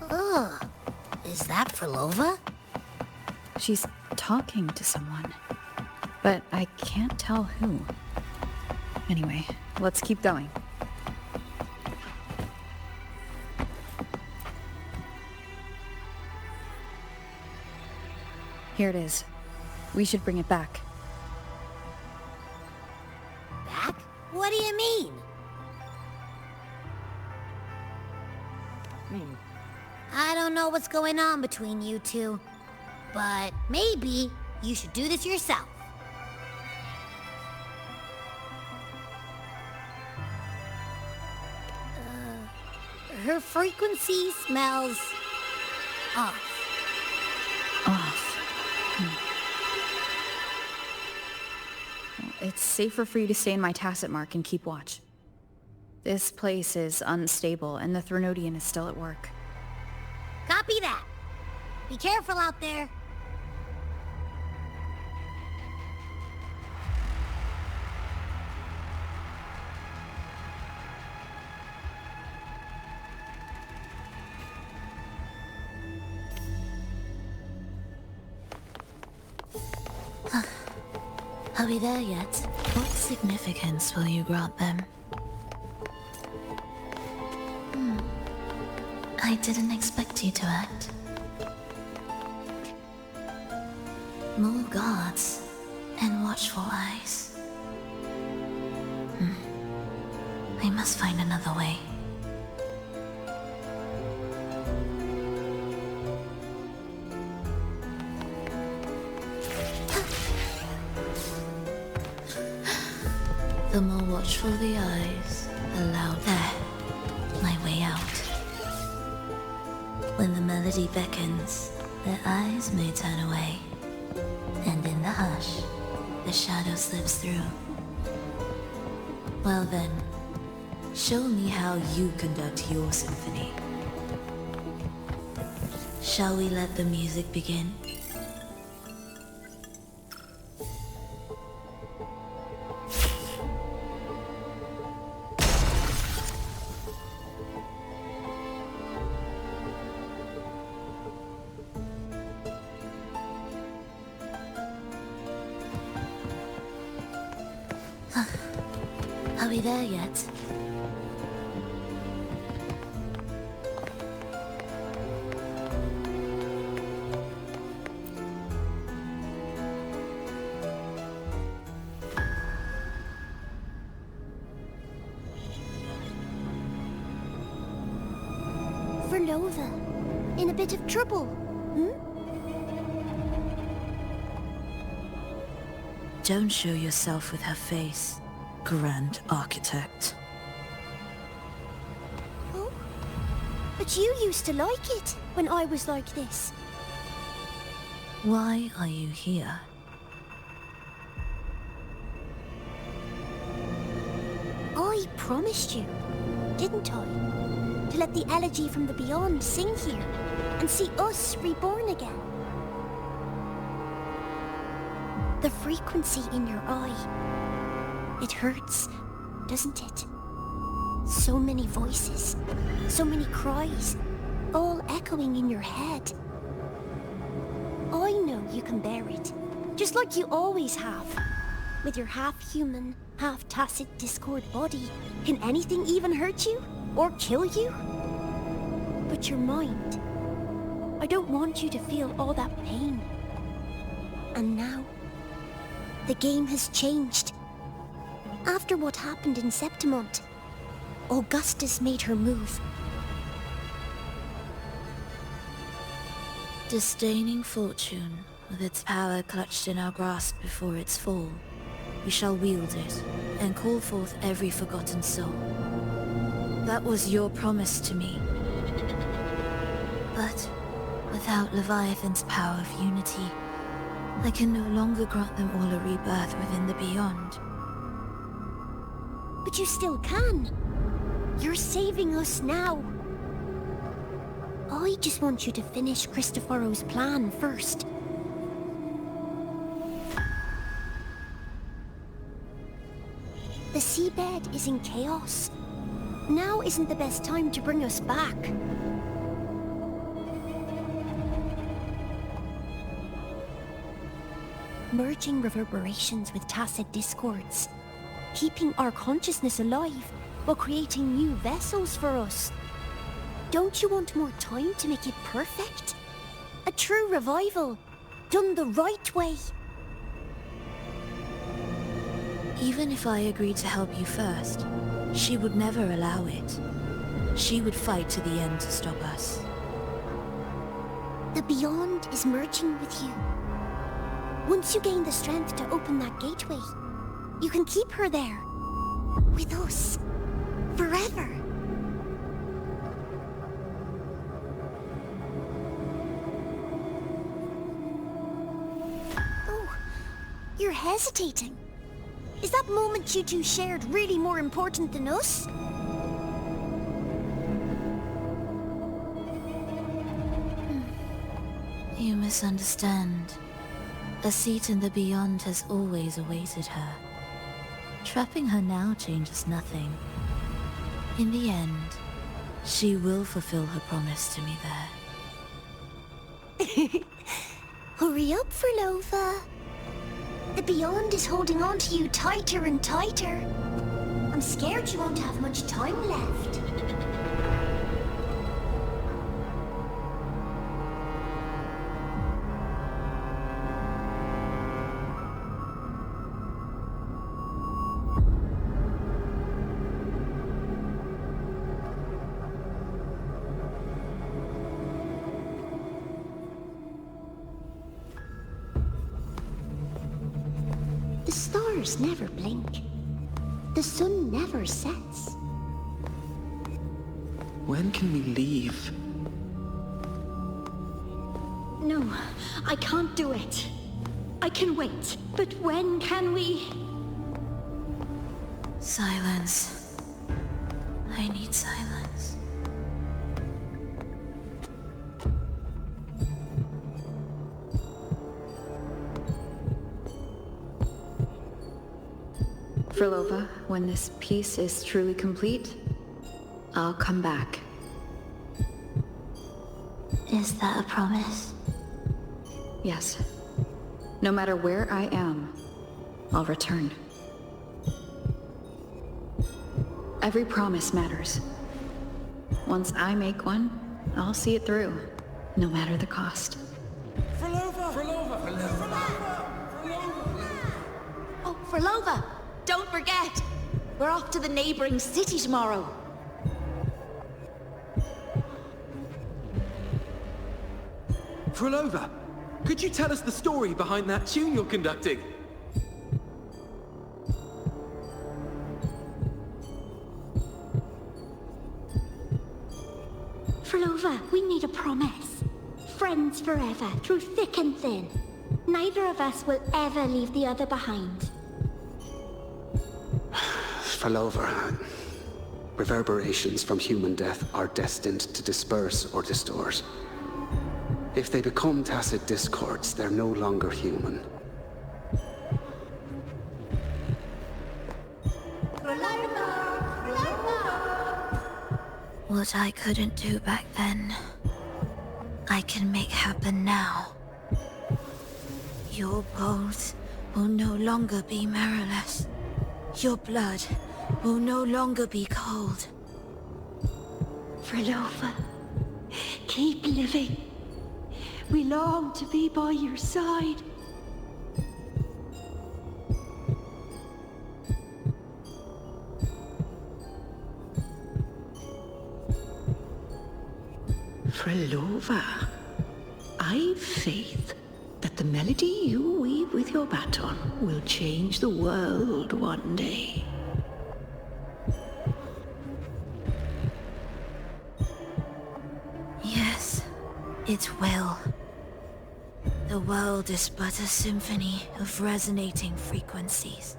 Ugh. Is that Phrolova? She's talking to someone, but I can't tell who. Anyway, let's keep going. Here it is. We should bring it back. Back? What do you mean? I don't know what's going on between you two, but maybe you should do this yourself. Her frequency smells off. It's safer for you to stay in my tacit mark and keep watch. This place is unstable, and the Threnodian is still at work. Copy that. Be careful out there. Are we there yet? What significance will you grant them? I didn't expect you to act. More guards and watchful eyes. I must find another way. The more watchful the eyes, the louder my way out. When the melody beckons, their eyes may turn away, and in the hush, the shadow slips through. Well then, show me how you conduct your symphony. Shall we let the music begin? Are we there yet? Phrolova, in a bit of trouble, Don't show yourself with her face, Grand Architect. Oh, but you used to like it when I was like this. Why are you here? I promised you, didn't I? To let the elegy from the beyond sing here and see us reborn again. The frequency in your eye. It hurts, doesn't it? So many voices, so many cries, all echoing in your head. I know you can bear it, just like you always have. With your half-human, half-tacit Discord body, can anything even hurt you? Or kill you? But your mind, I don't want you to feel all that pain. And now, the game has changed. After what happened in Septimont, Augustus made her move. Disdaining fortune, with its power clutched in our grasp before its fall, we shall wield it, and call forth every forgotten soul. That was your promise to me. But without Leviathan's power of unity, I can no longer grant them all a rebirth within the beyond. But you still can. You're saving us now. I just want you to finish Cristoforo's plan first. The seabed is in chaos. Now isn't the best time to bring us back. Merging reverberations with tacit discords. Keeping our consciousness alive while creating new vessels for us. Don't you want more time to make it perfect? A true revival, done the right way. Even if I agreed to help you first, she would never allow it. She would fight to the end to stop us. The Beyond is merging with you. Once you gain the strength to open that gateway, you can keep her there. With us. Forever. Oh, you're hesitating. Is that moment you two shared really more important than us? You misunderstand. A seat in the Beyond has always awaited her. Trapping her now changes nothing. In the end, she will fulfill her promise to me there. Hurry up, Phrolova. The Beyond is holding on to you tighter and tighter. I'm scared you won't have much time left. The stars never blink. The sun never sets. When can we leave? No, I can't do it. I can wait, but when can we? Silence. I need silence. Phrolova, when this piece is truly complete, I'll come back. Is that a promise? Yes. No matter where I am, I'll return. Every promise matters. Once I make one, I'll see it through, no matter the cost. Phrolova! Phrolova! Oh, Phrolova! Don't forget! We're off to the neighboring city tomorrow. Phrolova, could you tell us the story behind that tune you're conducting? Phrolova, we made a promise. Friends forever, through thick and thin. Neither of us will ever leave the other behind. Phrolova, reverberations from human death are destined to disperse or distort. If they become tacit discords, they're no longer human. What I couldn't do back then, I can make happen now. Your bones will no longer be marrowless. Your blood will no longer be cold. Phrolova, keep living. We long to be by your side. Phrolova, I've faith that the melody you weave with your baton will change the world one day. Yes, it will. The world is but a symphony of resonating frequencies.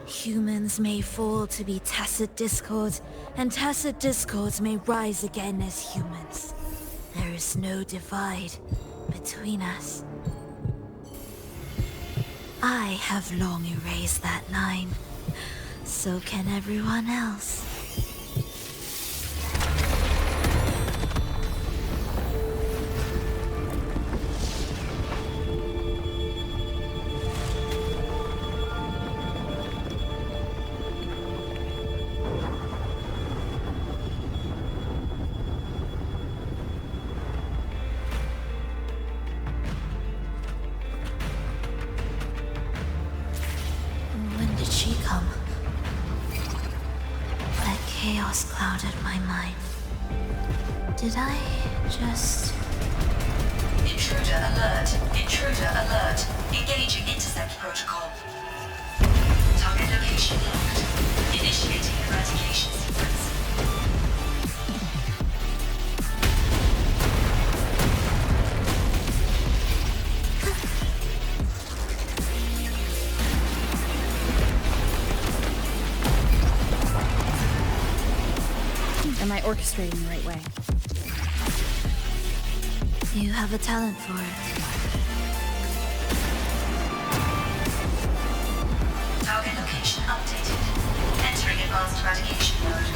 Humans may fall to be tacit discords, and tacit discords may rise again as humans. There is no divide between us. I have long erased that line. So can everyone else. When did she come? That chaos clouded my mind. Did I just... Intruder alert. Intruder alert. Engaging intercept protocol. Target location locked. Initiating eradication sequence. Am I orchestrating the right way? You have a talent for it. Target location updated. Entering advanced eradication mode.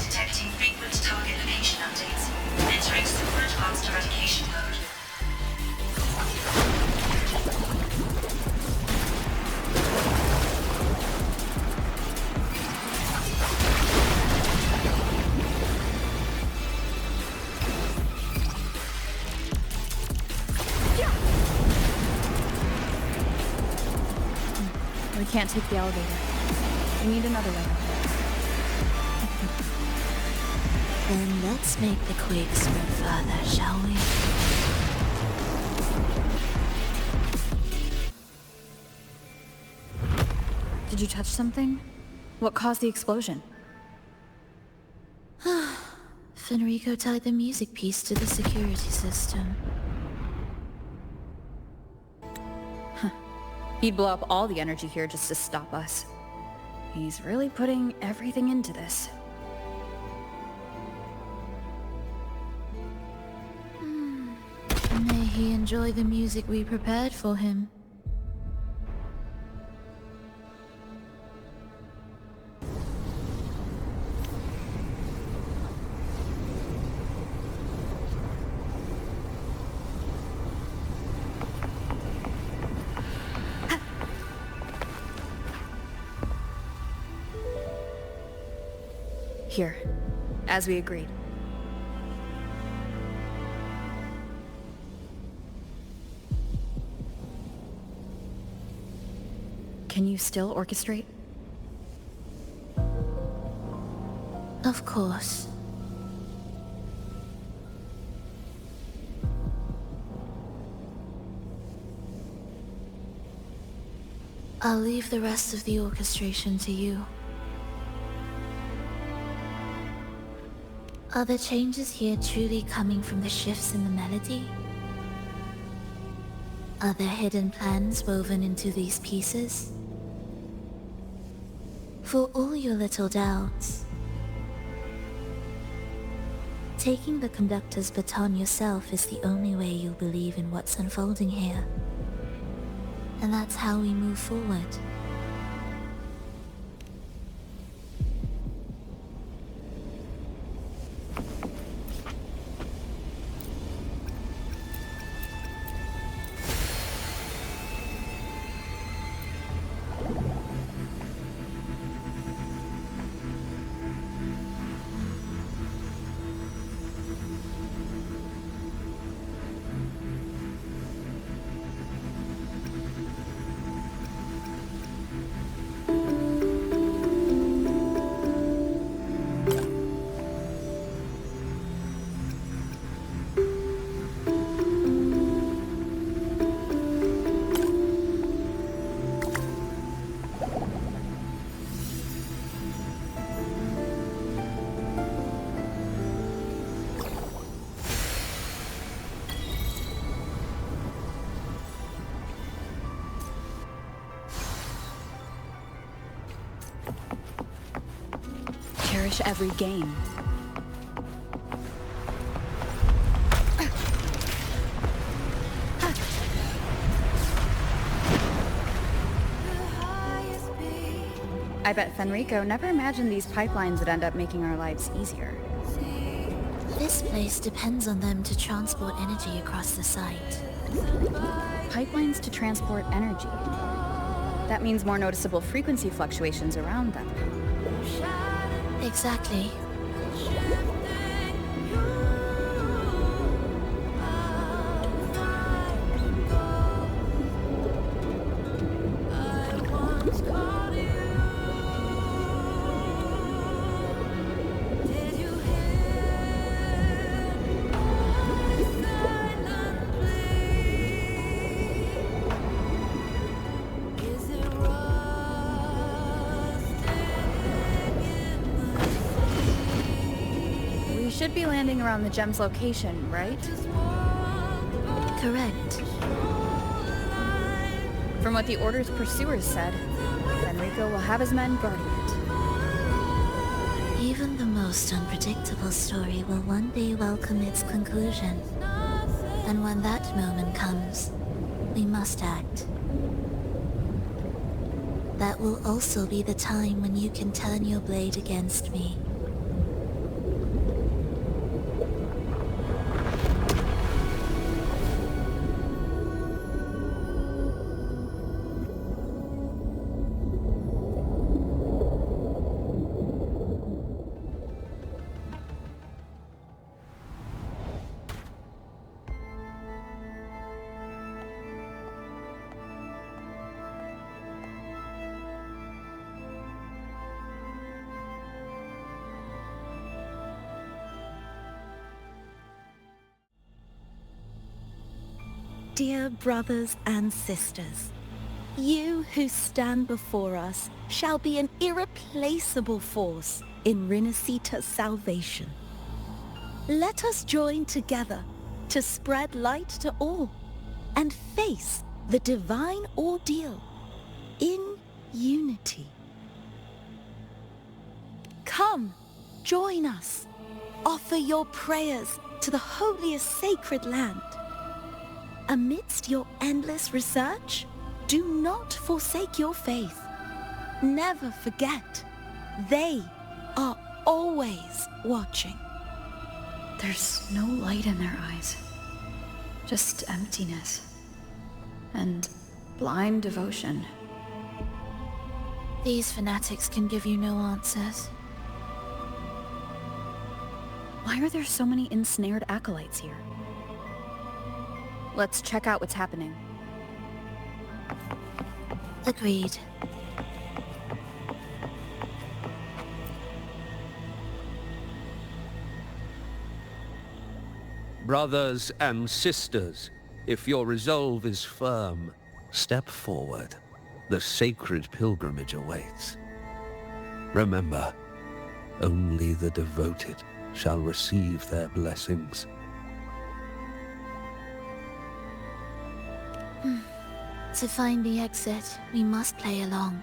Detecting frequent target location updates. Entering super advanced eradication mode. We can't take the elevator. We need another way. Then let's make the quakes move further, shall we? Did you touch something? What caused the explosion? Fenrico tied the music piece to the security system. He'd blow up all the energy here just to stop us. He's really putting everything into this. May he enjoy the music we prepared for him. Here, as we agreed. Can you still orchestrate? Of course. I'll leave the rest of the orchestration to you. Are the changes here truly coming from the shifts in the melody? Are there hidden plans woven into these pieces? For all your little doubts, taking the conductor's baton yourself is the only way you'll believe in what's unfolding here. And that's how we move forward. Cherish every game. I bet Fenrico never imagined these pipelines would end up making our lives easier. This place depends on them to transport energy across the site. Pipelines to transport energy. That means more noticeable frequency fluctuations around them. Exactly. Should be landing around the gem's location, right? Correct. From what the Order's pursuers said, Fenrico will have his men guarding it. Even the most unpredictable story will one day welcome its conclusion. And when that moment comes, we must act. That will also be the time when you can turn your blade against me. Dear brothers and sisters, you who stand before us shall be an irreplaceable force in Rinasita's salvation. Let us join together to spread light to all and face the divine ordeal in unity. Come, join us. Offer your prayers to the holiest sacred land. Amidst your endless research, do not forsake your faith. Never forget, they are always watching. There's no light in their eyes. Just emptiness. And blind devotion. These fanatics can give you no answers. Why are there so many ensnared acolytes here? Let's check out what's happening. Agreed. Brothers and sisters, if your resolve is firm, step forward. The sacred pilgrimage awaits. Remember, only the devoted shall receive their blessings. To find the exit, we must play along.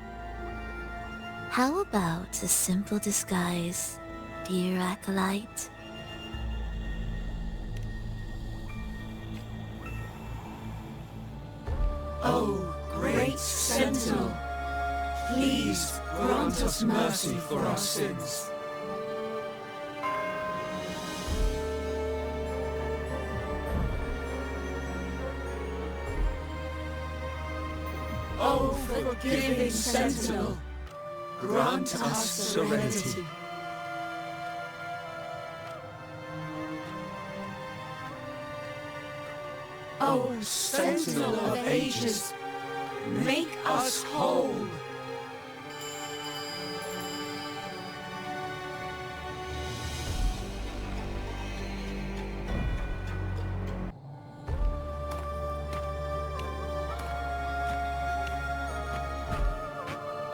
How about a simple disguise, dear acolyte? Oh, great Sentinel, please grant us mercy for our sins. Oh, forgiving Sentinel, grant us serenity. Oh, Sentinel of ages, make us whole.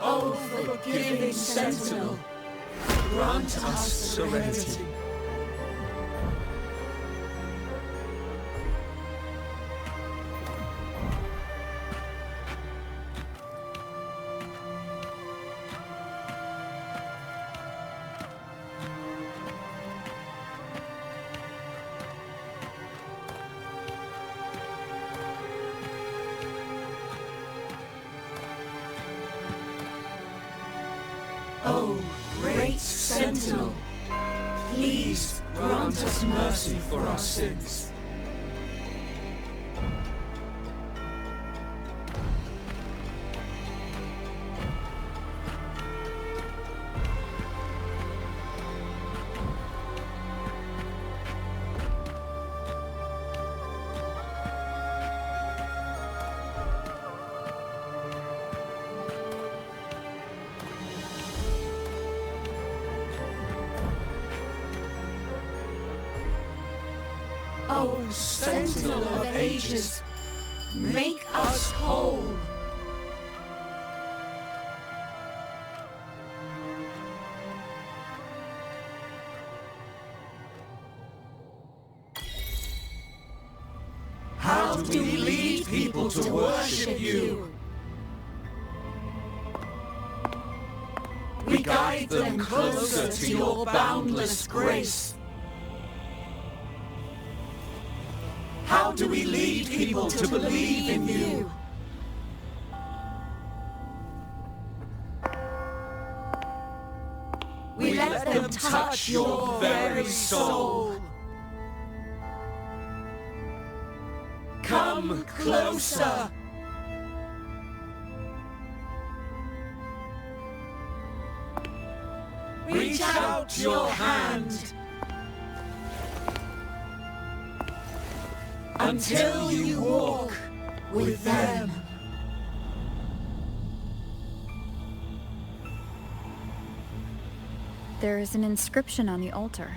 Oh, forgiving Sentinel, grant us serenity. Oh, great Sentinel, please grant us mercy for our sins. Oh, Sentinel of ages, make us whole. How do we lead people to worship you? We guide them closer to your boundless grace. How do we lead people to believe in you? We let them touch your very soul. Come closer. Reach out your hand. Until you walk with them. There is an inscription on the altar.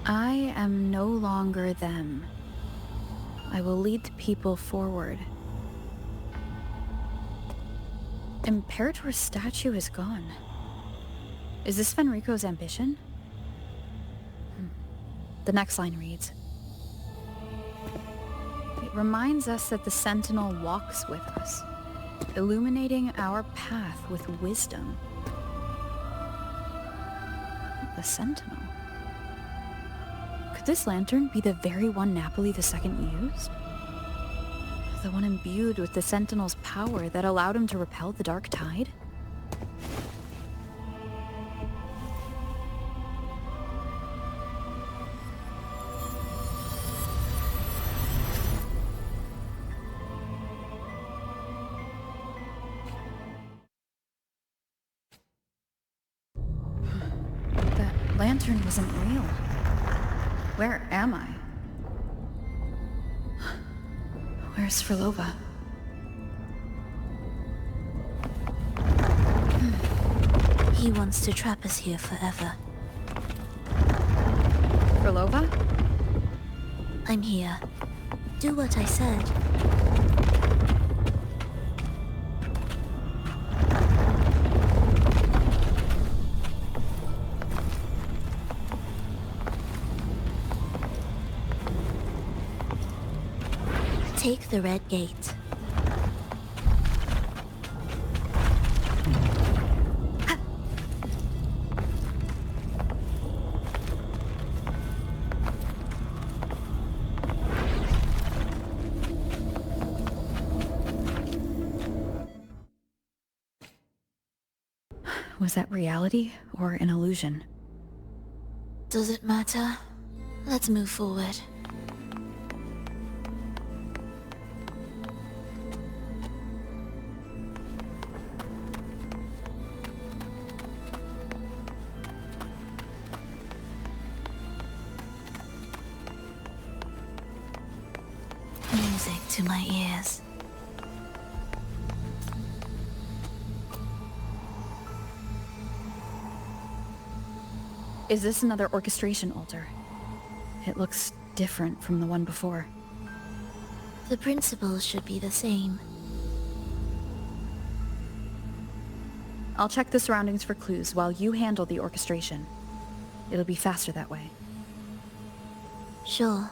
I am no longer them. I will lead the people forward. Imperator's statue is gone. Is this Fenrico's ambition? The next line reads, it reminds us that the Sentinel walks with us, illuminating our path with wisdom. The Sentinel? Could this lantern be the very one Napoli II used? The one imbued with the Sentinel's power that allowed him to repel the Dark Tide? Lantern wasn't real. Where am I? Where's Phrolova? He wants to trap us here forever. Phrolova? I'm here. Do what I said. Take the red gate. Was that reality or an illusion? Does it matter? Let's move forward. Music to my ears. Is this another orchestration altar? It looks different from the one before. The principles should be the same. I'll check the surroundings for clues while you handle the orchestration. It'll be faster that way. Sure.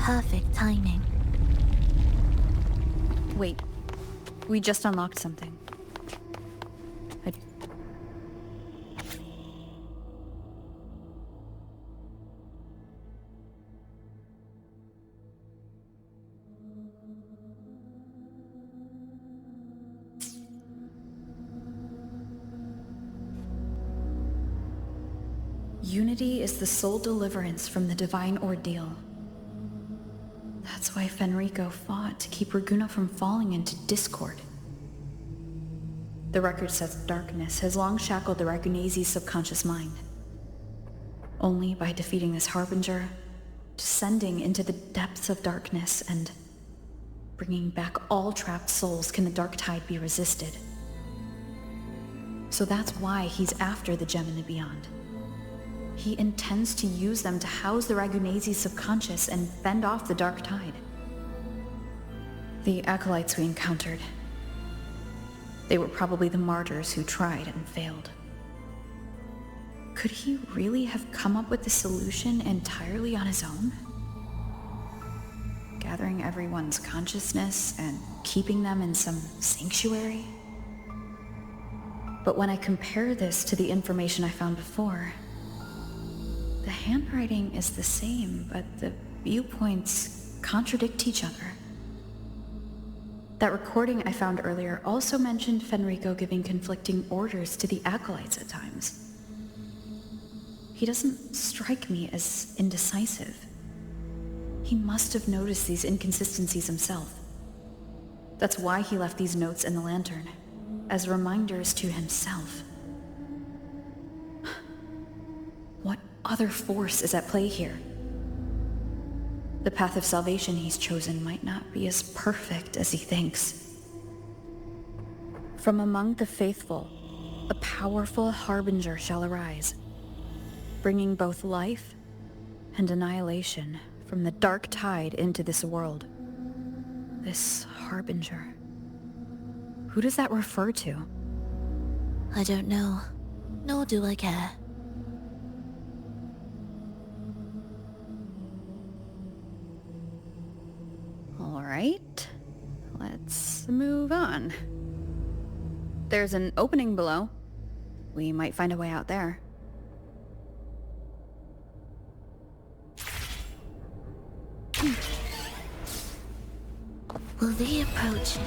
Perfect timing. Wait. We just unlocked something. Unity is the sole deliverance from the divine ordeal. That's why Fenrico fought to keep Raguna from falling into discord. The record says darkness has long shackled the Ragunese's subconscious mind. Only by defeating this harbinger, descending into the depths of darkness, and bringing back all trapped souls can the dark tide be resisted. So that's why he's after the gem in the beyond. He intends to use them to house the Ragunese's subconscious and fend off the dark tide. The acolytes we encountered, they were probably the martyrs who tried and failed. Could he really have come up with the solution entirely on his own? Gathering everyone's consciousness and keeping them in some sanctuary? But when I compare this to the information I found before, the handwriting is the same, but the viewpoints contradict each other. That recording I found earlier also mentioned Fenrico giving conflicting orders to the acolytes at times. He doesn't strike me as indecisive. He must have noticed these inconsistencies himself. That's why he left these notes in the lantern, as reminders to himself. What other force is at play here? The path of salvation he's chosen might not be as perfect as he thinks. From among the faithful, a powerful harbinger shall arise, bringing both life and annihilation from the dark tide into this world. This harbinger. Who does that refer to? I don't know, nor do I care. Alright, let's move on. There's an opening below. We might find a way out there. Will they approach?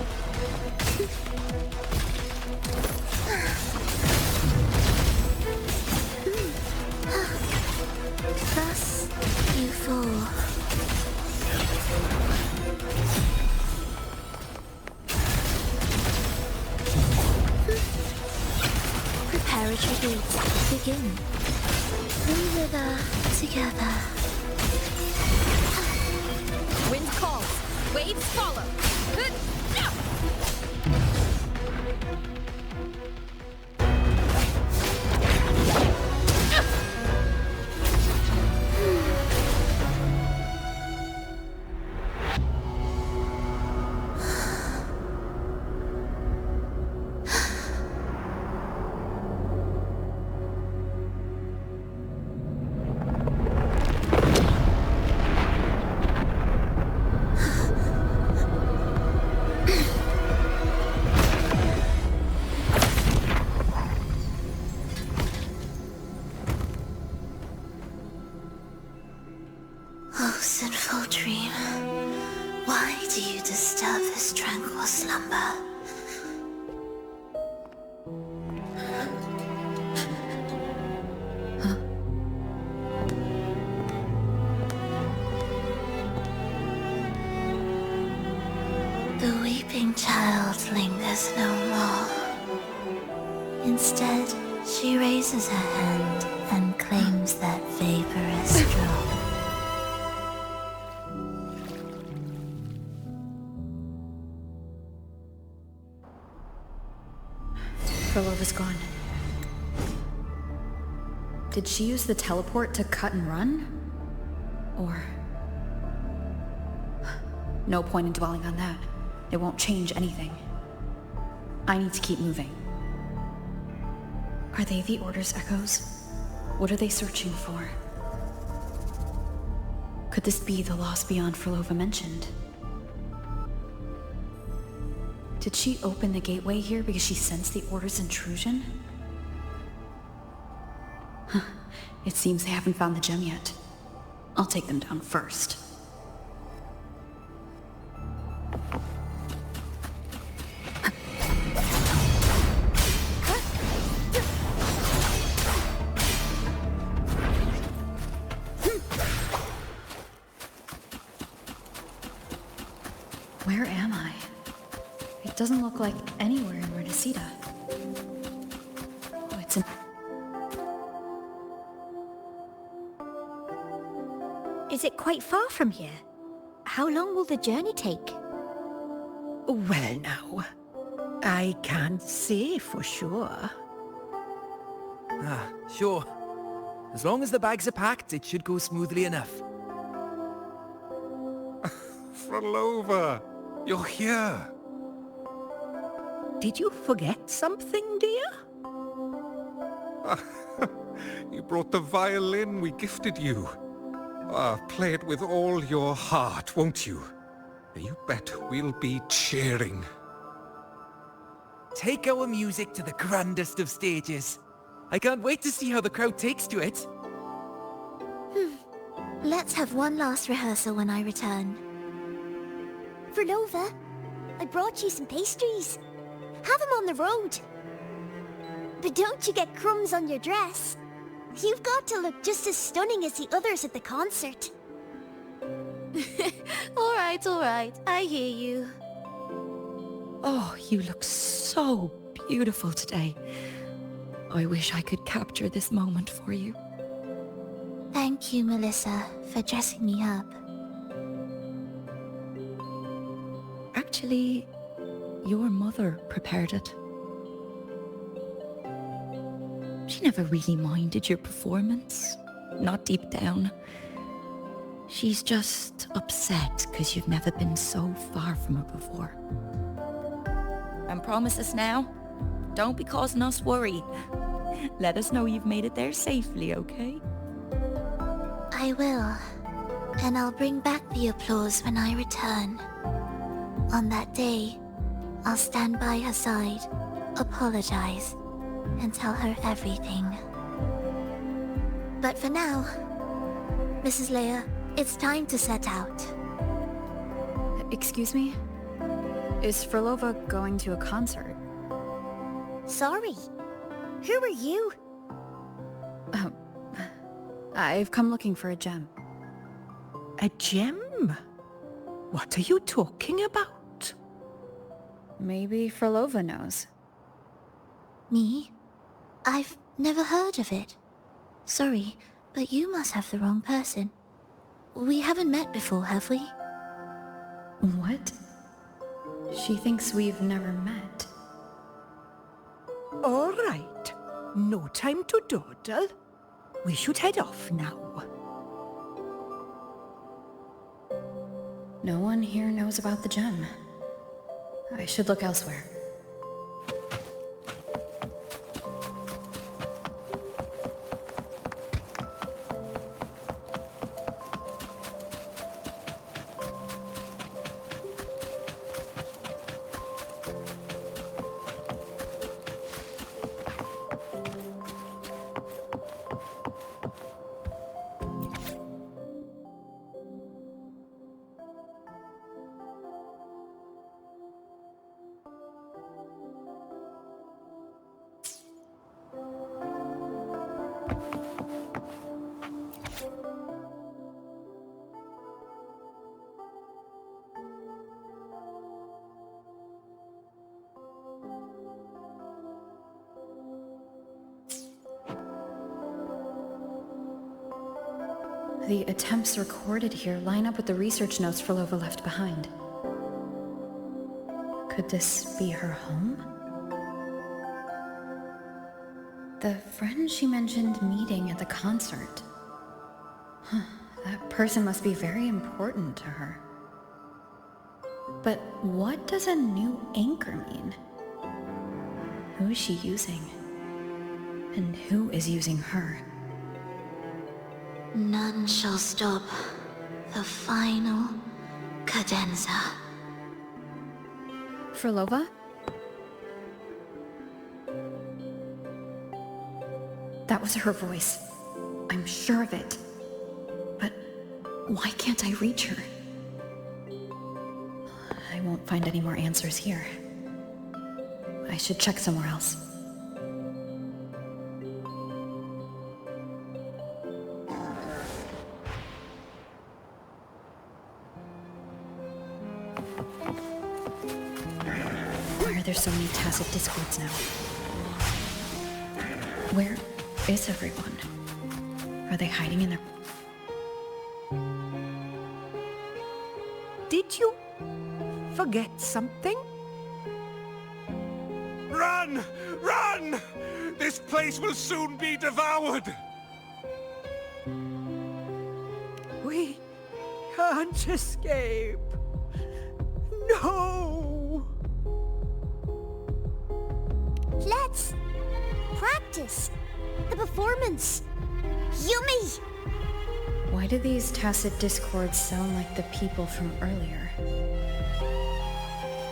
Thus you fall. spiritual gates begin. We wither together. Wind calls, waves follow. Oh, sinful dream, why do you disturb this tranquil slumber? The weeping child lingers no more. Instead, she raises her hand and claims that vaporous drop. Phrolova's gone. Did she use the teleport to cut and run? Or... No point in dwelling on that. It won't change anything. I need to keep moving. Are they the Order's echoes? What are they searching for? Could this be the lost beyond Phrolova mentioned? Did she open the gateway here because she sensed the Order's intrusion? It seems they haven't found the gem yet. I'll take them down first. Where am I? It doesn't look like anywhere in Renacita. Oh, it's in... Is it quite far from here? How long will the journey take? Well now, I can't say for sure. Ah, sure. As long as the bags are packed, it should go smoothly enough. Phrolova, you're here. Did you forget something, dear? You brought the violin we gifted you. Play it with all your heart, won't you? You bet we'll be cheering. Take our music to the grandest of stages. I can't wait to see how the crowd takes to it. Let's have one last rehearsal when I return. Phrolova, I brought you some pastries. Have them on the road. But don't you get crumbs on your dress. You've got to look just as stunning as the others at the concert. All right, I hear you. Oh, you look so beautiful today. I wish I could capture this moment for you. Thank you, Melissa, for dressing me up. Actually, your mother prepared it. She never really minded your performance, not deep down. She's just upset because you've never been so far from her before. And promise us now, don't be causing us worry. Let us know you've made it there safely, okay? I will, and I'll bring back the applause when I return. On that day, I'll stand by her side, apologize, and tell her everything. But for now, Mrs. Leia, it's time to set out. Excuse me? Is Phrolova going to a concert? Sorry. Who are you? I've come looking for a gem. A gem? What are you talking about? Maybe Phrolova knows. Me? I've Never heard of it. Sorry, but you must have the wrong person. We haven't met before, have we? What? She thinks we've never met. All right. No time to dawdle. We should head off now. No one here knows about the gem. I should look elsewhere. The attempts recorded here line up with the research notes Phrolova left behind. Could this be her home? The friend she mentioned meeting at the concert. That person must be very important to her. But what does a new anchor mean? Who is she using? And who is using her? None shall stop the final cadenza. Phrolova? That was her voice. I'm sure of it. But why can't I reach her? I won't find any more answers here. I should check somewhere else. Why are there so many tacit discords now? Where is everyone? Are they hiding in their... Did you forget something? Run! Run! This place will soon be devoured! We can't escape. No! Let's practice the performance. Yummy! Why do these tacit discords sound like the people from earlier?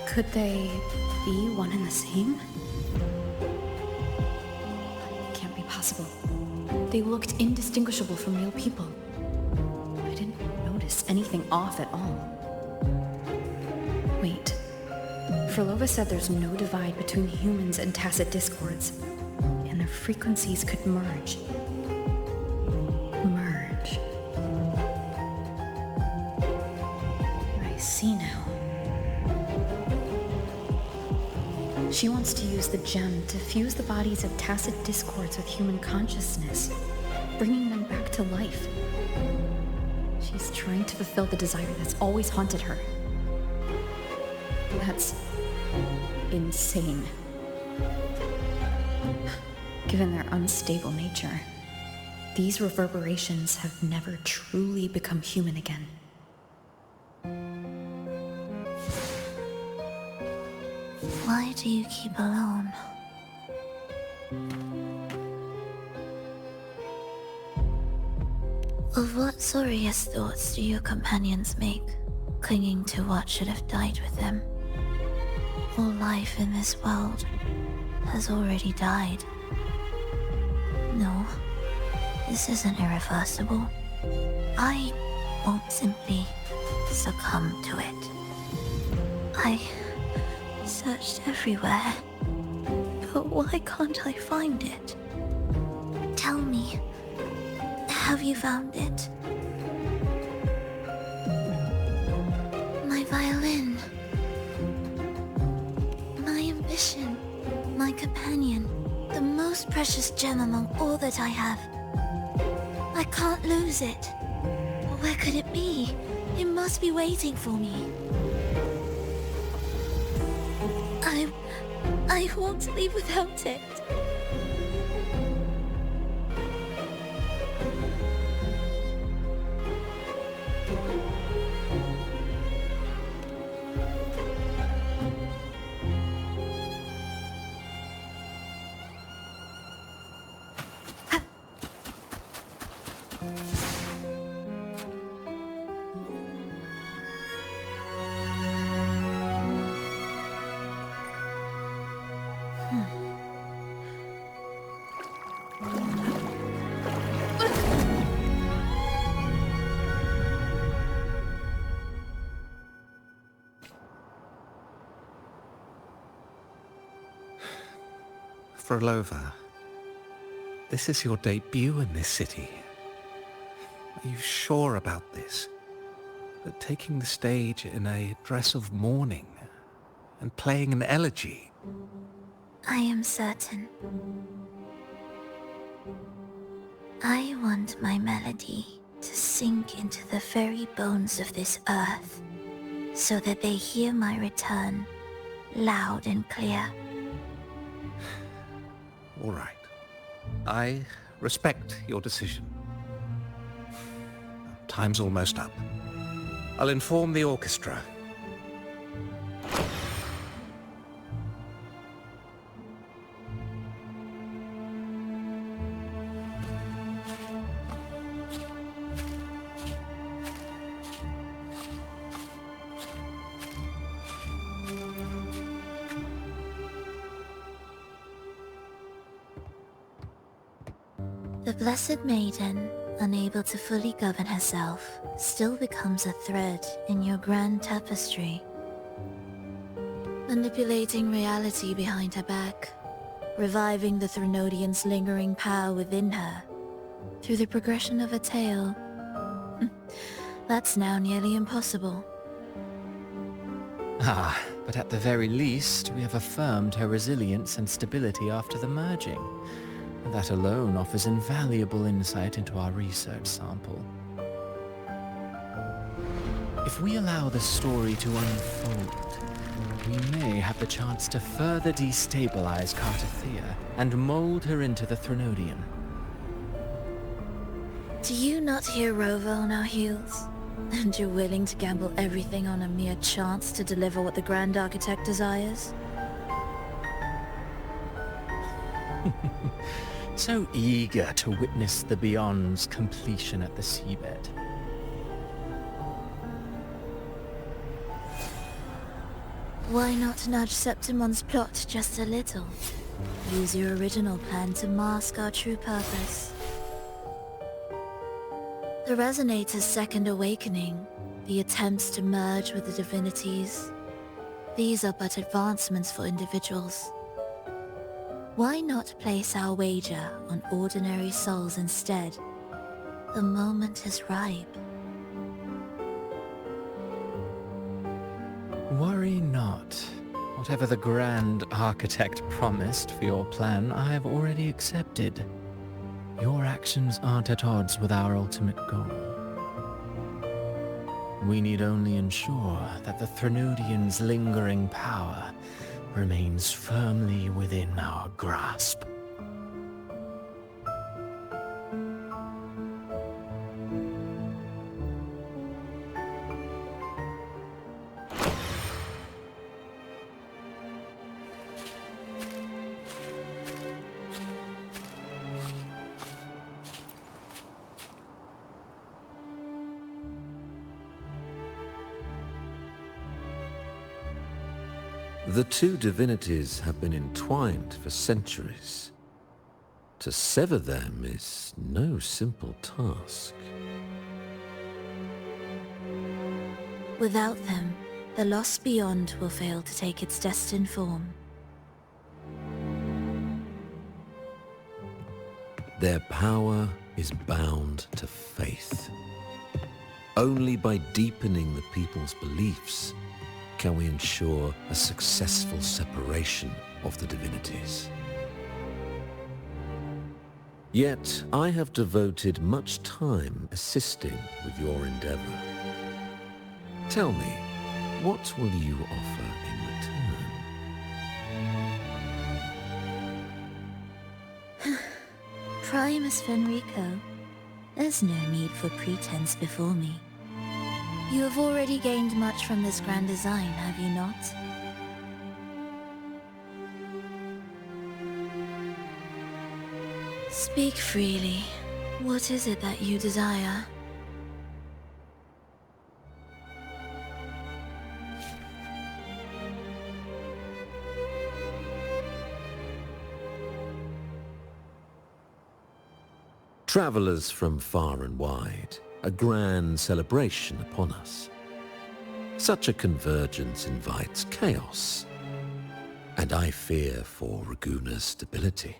Could they be one and the same? Can't be possible. They looked indistinguishable from real people. I didn't notice anything off at all. Wait. Phrolova said there's no divide between humans and tacit discords, and their frequencies could merge. Merge. I see now. She wants to use the gem to fuse the bodies of tacit discords with human consciousness, bringing them back to life. She's trying to fulfill the desire that's always haunted her. That's insane. Given their unstable nature, these reverberations have never truly become human again. Why do you keep alone? Of what sorriest thoughts do your companions make, clinging to what should have died with them? All life in this world has already died. No, this isn't irreversible. I won't simply succumb to it. I searched everywhere, but why can't I find it? Tell me, have you found it? My violin. My ambition. My companion. The most precious gem among all that I have. I can't lose it. Where could it be? It must be waiting for me. I won't leave without it. Phrolova, this is your debut in this city. Are you sure about this? That taking the stage in a dress of mourning and playing an elegy? I am certain. I want my melody to sink into the very bones of this earth, so that they hear my return, loud and clear. All right. I respect your decision. Time's almost up. I'll inform the orchestra. The Blessed Maiden, unable to fully govern herself, still becomes a thread in your grand tapestry. Manipulating reality behind her back, reviving the Threnodian's lingering power within her, through the progression of a tale. That's now nearly impossible. Ah, but at the very least, we have affirmed her resilience and stability after the merging. That alone offers invaluable insight into our research sample. If we allow the story to unfold, we may have the chance to further destabilize Cartathea and mold her into the Threnodian. Do you not hear Rova on our heels? And you're willing to gamble everything on a mere chance to deliver what the Grand Architect desires? So eager to witness the Beyond's completion at the seabed. Why not nudge Septimon's plot just a little? Use your original plan to mask our true purpose. The Resonator's second awakening, the attempts to merge with the divinities, these are but advancements for individuals. Why not place our wager on ordinary souls instead? The moment is ripe. Worry not. Whatever the Grand Architect promised for your plan, I have already accepted. Your actions aren't at odds with our ultimate goal. We need only ensure that the Threnodian's lingering power remains firmly within our grasp. The two divinities have been entwined for centuries. To sever them is no simple task. Without them, the lost beyond will fail to take its destined form. Their power is bound to faith. Only by deepening the people's beliefs can we ensure a successful separation of the divinities. Yet I have devoted much time assisting with your endeavor. Tell me, what will you offer in return? Primus Fenrico, there's no need for pretense before me. You have already gained much from this grand design, have you not? Speak freely. What is it that you desire? Travelers from far and wide, a grand celebration upon us. Such a convergence invites chaos, and I fear for Raguna's stability.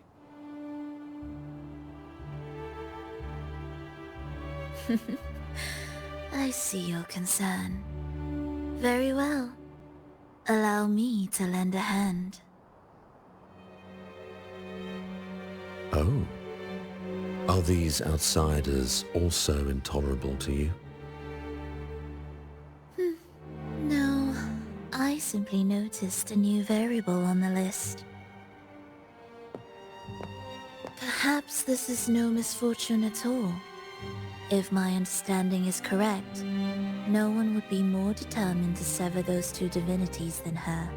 I see your concern. Very well. Allow me to lend a hand. Oh. Are these outsiders also intolerable to you? No, I simply noticed a new variable on the list. Perhaps this is no misfortune at all. If my understanding is correct, no one would be more determined to sever those two divinities than her.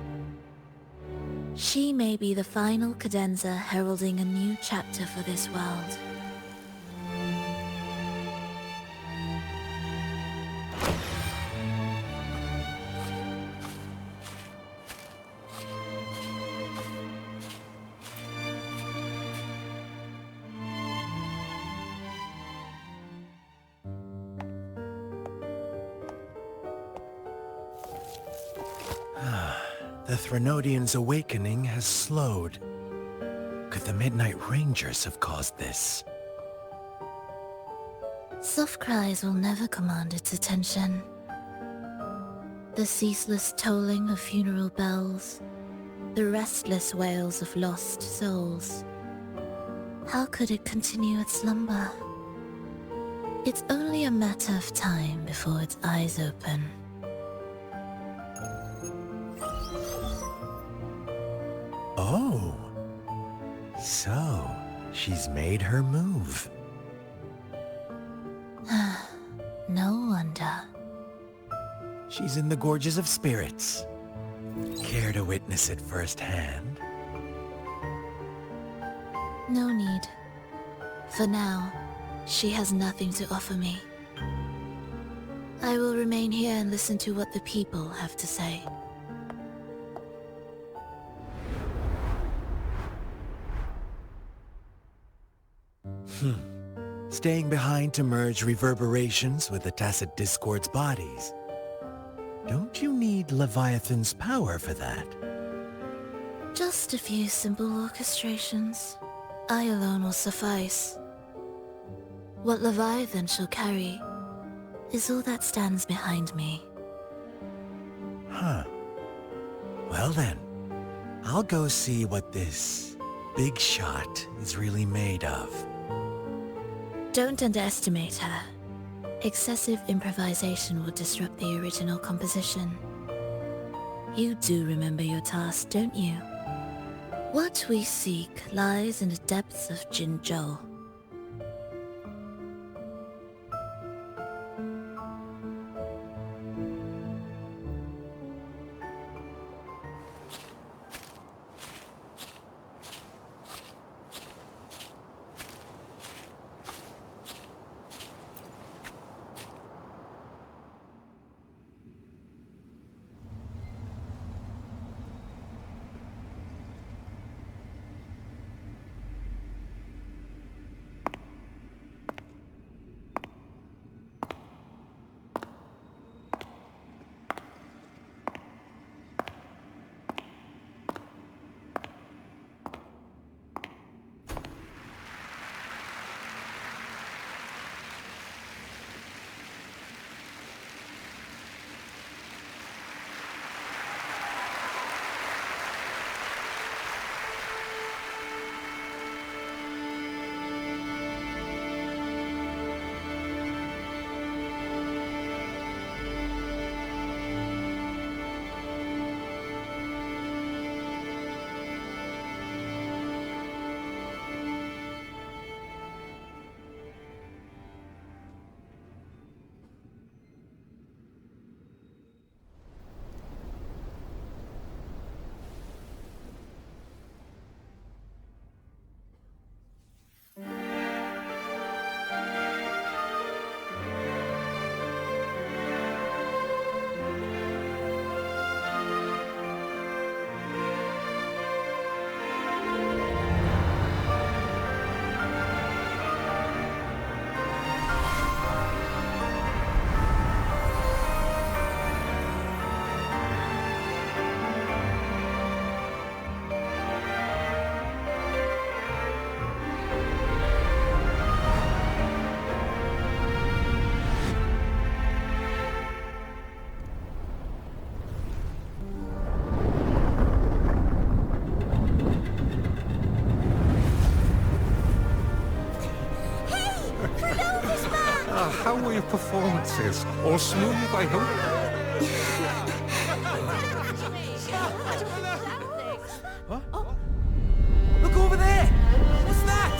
She may be the final cadenza heralding a new chapter for this world. The Threnodian's awakening has slowed. Could the Midnight Rangers have caused this? Soft cries will never command its attention. The ceaseless tolling of funeral bells, the restless wails of lost souls. How could it continue its slumber? It's only a matter of time before its eyes open. Oh, so she's made her move. No wonder. She's in the Gorges of Spirits. Care to witness it firsthand? No need. For now, she has nothing to offer me. I will remain here and listen to what the people have to say. Staying behind to merge reverberations with the Tacit Discord's bodies. Don't you need Leviathan's power for that? Just a few simple orchestrations. I alone will suffice. What Leviathan shall carry is all that stands behind me. Huh. Well then, I'll go see what this big shot is really made of. Don't underestimate her. Excessive improvisation will disrupt the original composition. You do remember your task, don't you? What we seek lies in the depths of Jinzhou. your performances. All smooth, I hope? Look over there! What's that?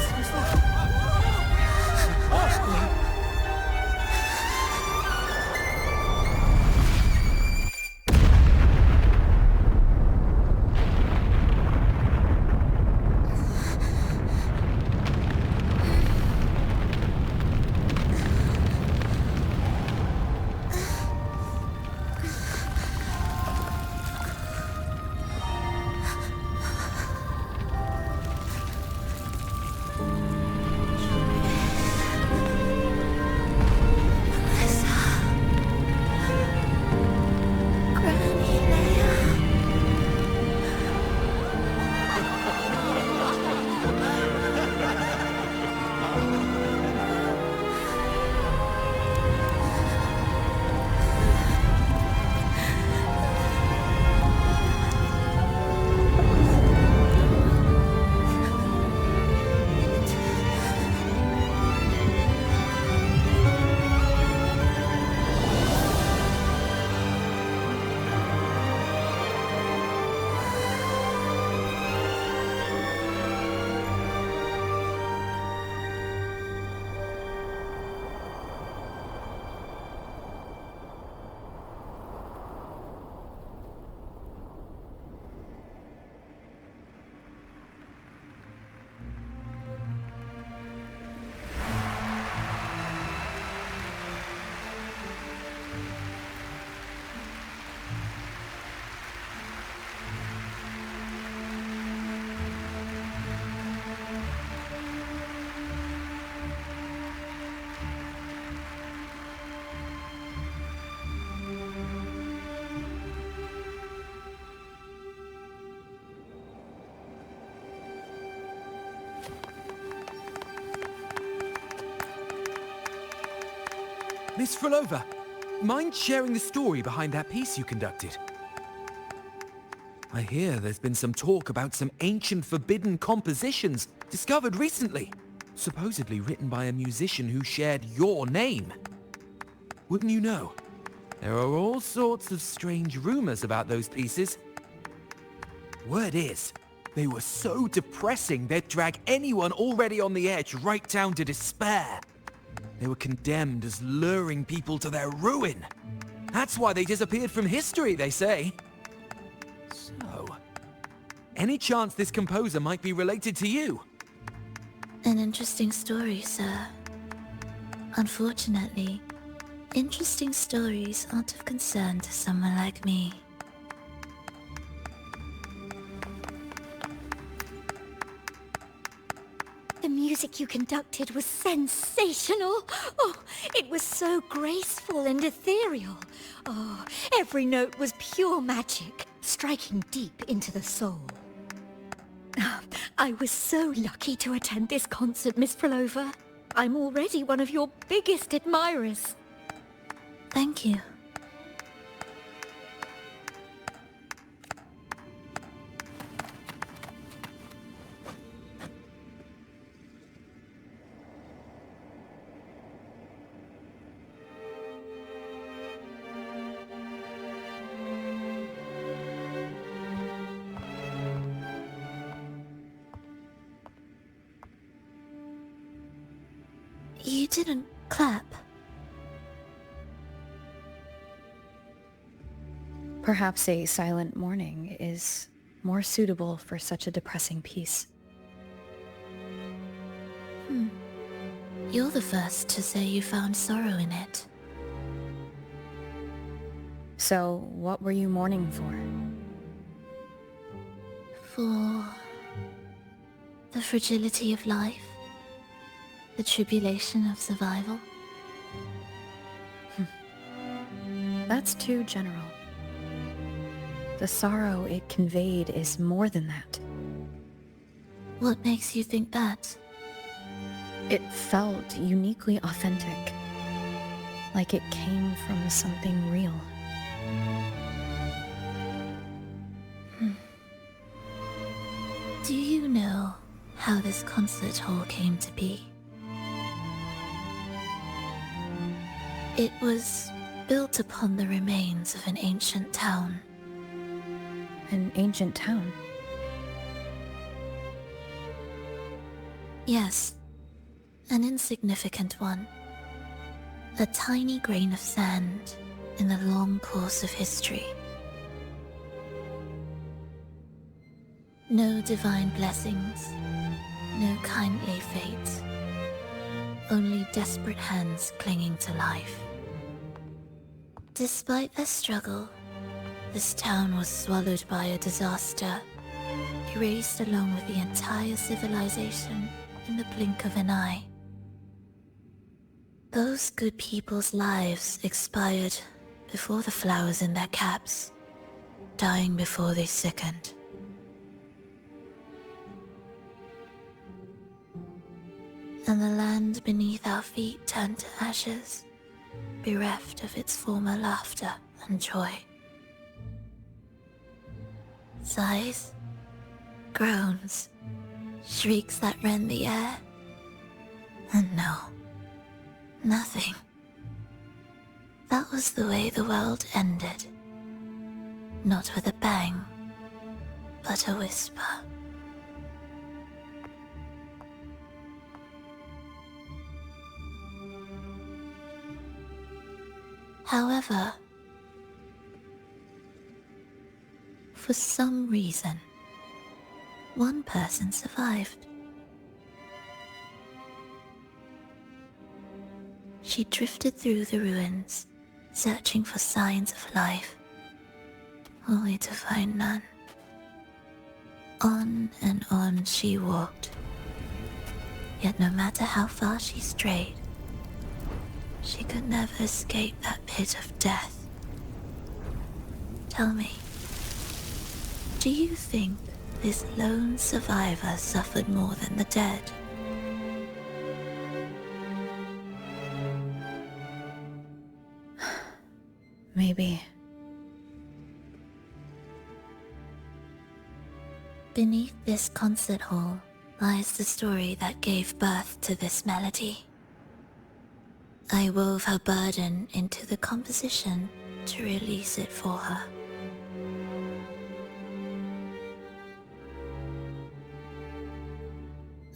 Miss Phrolova, mind sharing the story behind that piece you conducted? I hear there's been some talk about some ancient forbidden compositions discovered recently, supposedly written by a musician who shared your name. Wouldn't you know? There are all sorts of strange rumors about those pieces. Word is, they were so depressing they'd drag anyone already on the edge right down to despair. They were condemned as luring people to their ruin. That's why they disappeared from history, they say. So, any chance this composer might be related to you? An interesting story, sir. Unfortunately, interesting stories aren't of concern to someone like me. The music you conducted was sensational. Oh, it was so graceful and ethereal. Oh, every note was pure magic, striking deep into the soul. I was so lucky to attend this concert, Miss Phrolova. I'm already one of your biggest admirers. Thank you. You didn't clap. Perhaps a silent mourning is more suitable for such a depressing piece. You're the first to say you found sorrow in it. So, what were you mourning for? For the fragility of life, the tribulation of survival. That's too general. The sorrow it conveyed is more than that. What makes you think that? It felt uniquely authentic, like it came from something real. Do you know how this concert hall came to be? It was built upon the remains of an ancient town. An ancient town? Yes, an insignificant one. A tiny grain of sand in the long course of history. No divine blessings, no kindly fate. Only desperate hands clinging to life. Despite their struggle, this town was swallowed by a disaster, erased along with the entire civilization in the blink of an eye. Those good people's lives expired before the flowers in their caps, dying before they sickened. And the land beneath our feet turned to ashes, bereft of its former laughter and joy. Sighs, groans, shrieks that rend the air. And no, nothing. That was the way the world ended. Not with a bang, but a whisper. However, for some reason, one person survived. She drifted through the ruins, searching for signs of life, only to find none. On and on she walked, yet no matter how far she strayed, she could never escape that pit of death. Tell me, do you think this lone survivor suffered more than the dead? Maybe. Beneath this concert hall lies the story that gave birth to this melody. I wove her burden into the composition to release it for her.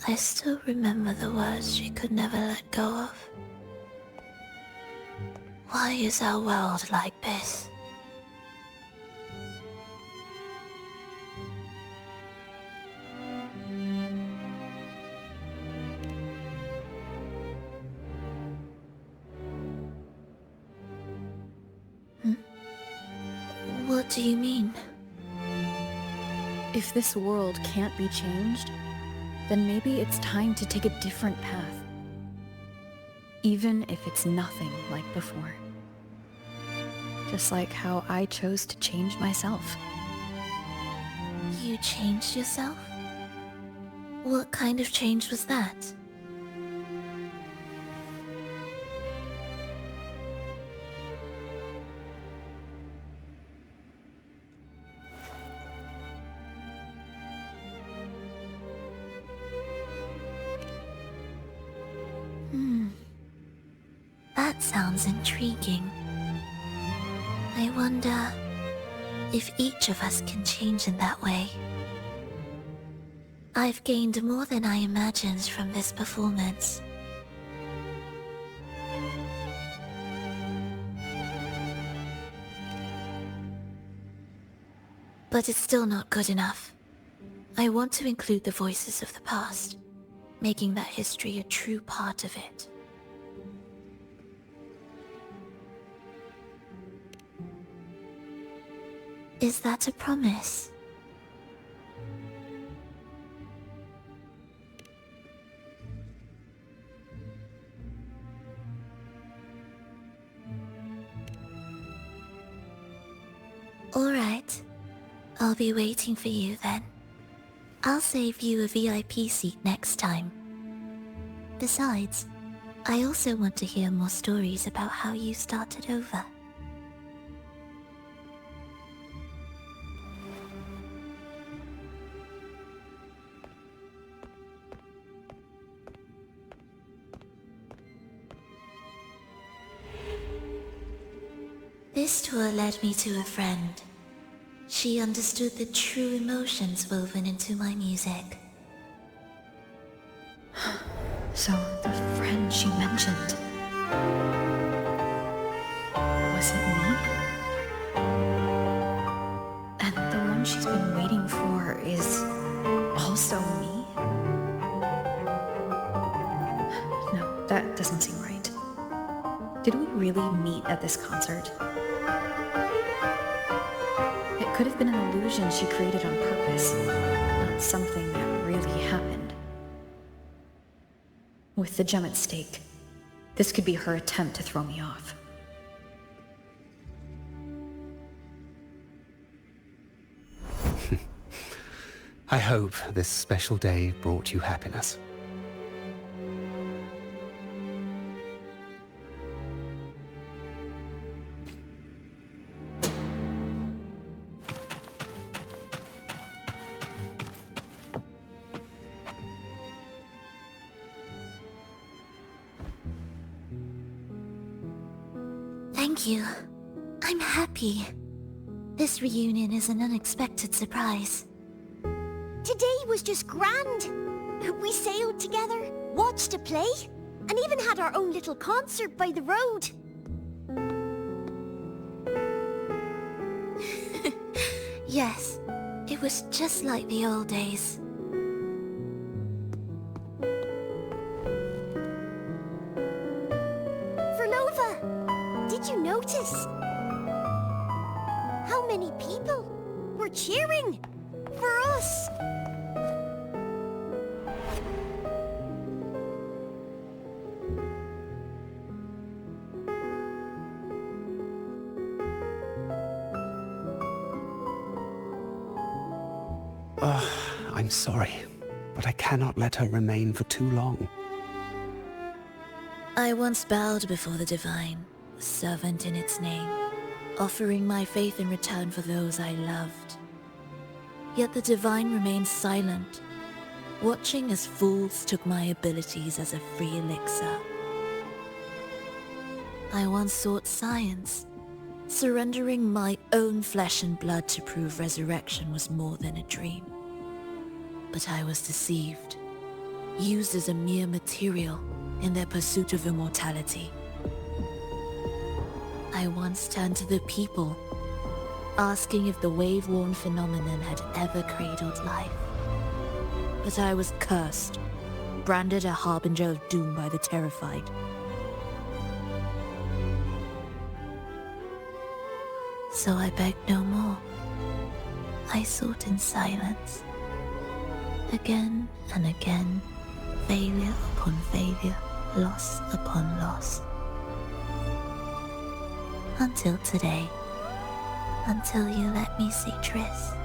I still remember the words she could never let go of. Why is our world like this? What do you mean? If this world can't be changed, then maybe it's time to take a different path. Even if it's nothing like before. Just like how I chose to change myself. You changed yourself? What kind of change was that? That sounds intriguing. I wonder if each of us can change in that way. I've gained more than I imagined from this performance. But it's still not good enough. I want to include the voices of the past, making that history a true part of it. Is that a promise? All right. I'll be waiting for you then. I'll save you a VIP seat next time. Besides, I also want to hear more stories about how you started over. This tour led me to a friend. She understood the true emotions woven into my music. So, the friend she mentioned... was it me? And the one she's been waiting for is... also me? No, that doesn't seem right. Did we really meet at this concert? It could have been an illusion she created on purpose, not something that really happened. With the gem at stake, this could be her attempt to throw me off. I hope this special day brought you happiness. Thank you. I'm happy. This reunion is an unexpected surprise. Today was just grand. We sailed together, watched a play, and even had our own little concert by the road. Yes, it was just like the old days. Phrolova, did you notice? How many people were cheering for us? I'm sorry, but I cannot let her remain for too long. I once bowed before the divine, a servant in its name, offering my faith in return for those I loved. Yet the divine remained silent, watching as fools took my abilities as a free elixir. I once sought science, surrendering my own flesh and blood to prove resurrection was more than a dream. But I was deceived, used as a mere material in their pursuit of immortality. I once turned to the people, asking if the wave-worn phenomenon had ever cradled life. But I was cursed, branded a harbinger of doom by the terrified. So I begged no more. I sought in silence. Again and again, failure upon failure, loss upon loss. Until today. Until you let me see Triss.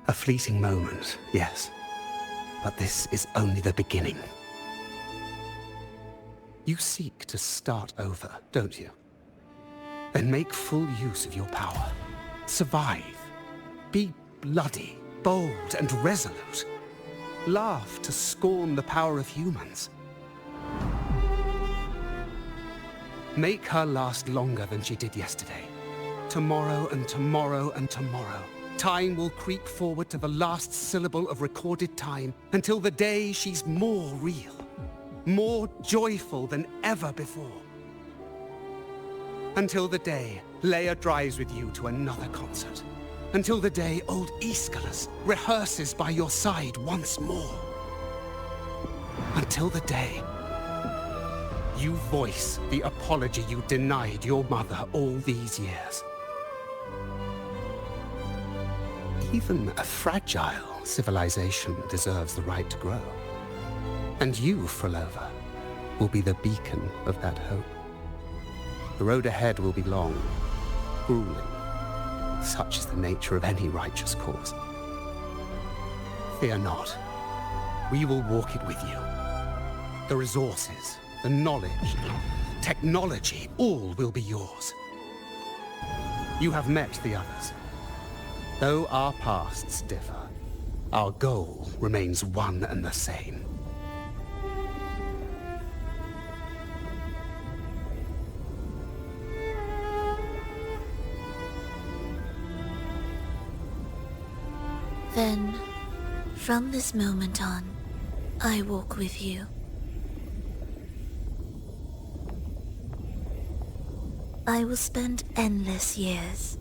A fleeting moment, yes. But this is only the beginning. You seek to start over, don't you? Then make full use of your power. Survive. Be bloody, bold, and resolute. Laugh to scorn the power of humans. Make her last longer than she did yesterday. Tomorrow and tomorrow and tomorrow. Time will creep forward to the last syllable of recorded time until the day she's more real, more joyful than ever before. Until the day Leia drives with you to another concert. Until the day old Aeschylus rehearses by your side once more. Until the day you voice the apology you denied your mother all these years. Even a fragile civilization deserves the right to grow. And you, Phrolova, will be the beacon of that hope. The road ahead will be long, grueling. Such is the nature of any righteous cause. Fear not. We will walk it with you. The resources, the knowledge, technology, all will be yours. You have met the others. Though our pasts differ, our goal remains one and the same. Then, from this moment on, I walk with you. I will spend endless years.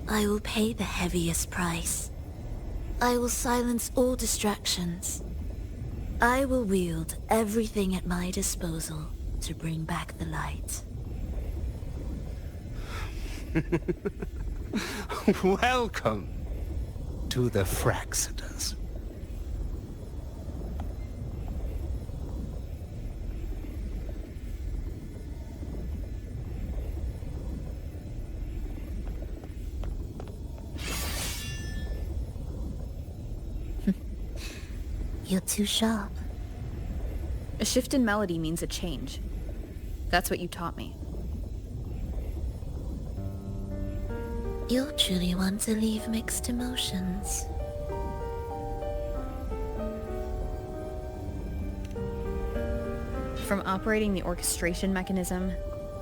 I will pay the heaviest price. I will silence all distractions. I will wield everything at my disposal to bring back the light. Welcome to the Fraxiters. You're too sharp. A shift in melody means a change. That's what you taught me. You're truly one to leave mixed emotions. From operating the orchestration mechanism,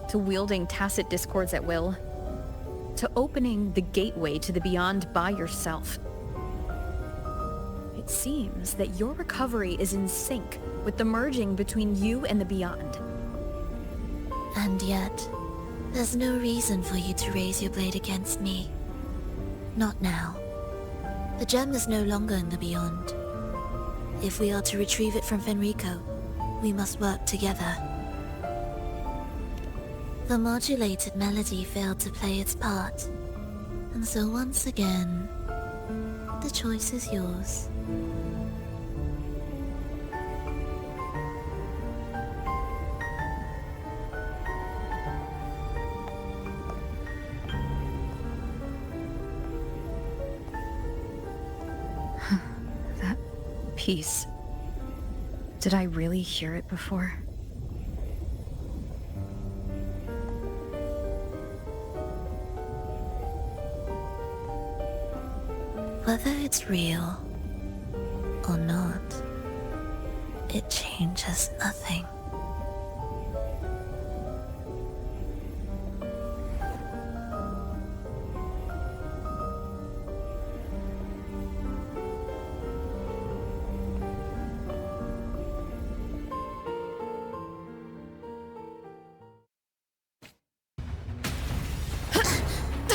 to wielding tacit discords at will, to opening the gateway to the beyond by yourself. It seems that your recovery is in sync with the merging between you and the beyond. And yet, there's no reason for you to raise your blade against me. Not now. The gem is no longer in the beyond. If we are to retrieve it from Fenrico, we must work together. The modulated melody failed to play its part, and so once again, the choice is yours. That piece. Did I really hear it before? Whether it's real or not, it changes nothing.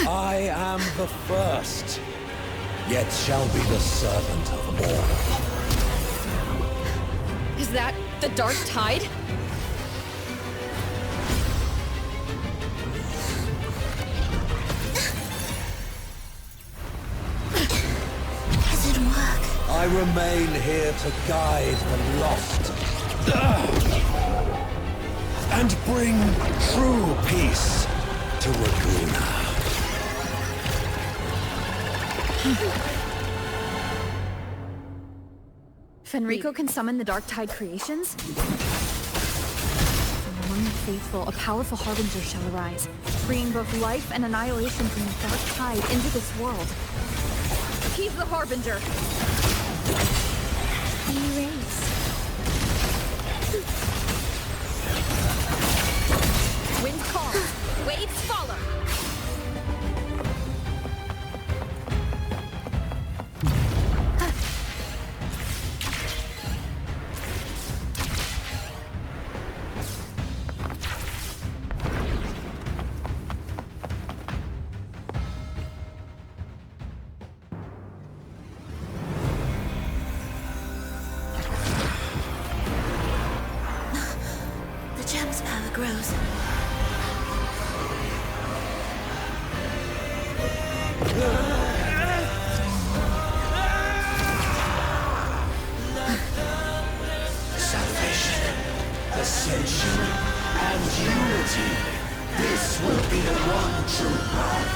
I am the first, yet shall be the servant of all. Is that the Dark Tide? Does it work? I remain here to guide the lost. And bring true peace to Raguna. Fenrico can summon the Dark Tide creations? Among the faithful, a powerful harbinger shall arise, bringing both life and annihilation from the Dark Tide into this world. He's the harbinger! Erase. Wind calms, waves follow! The gem's power grows. Salvation, ascension, and unity. This will be the one true path.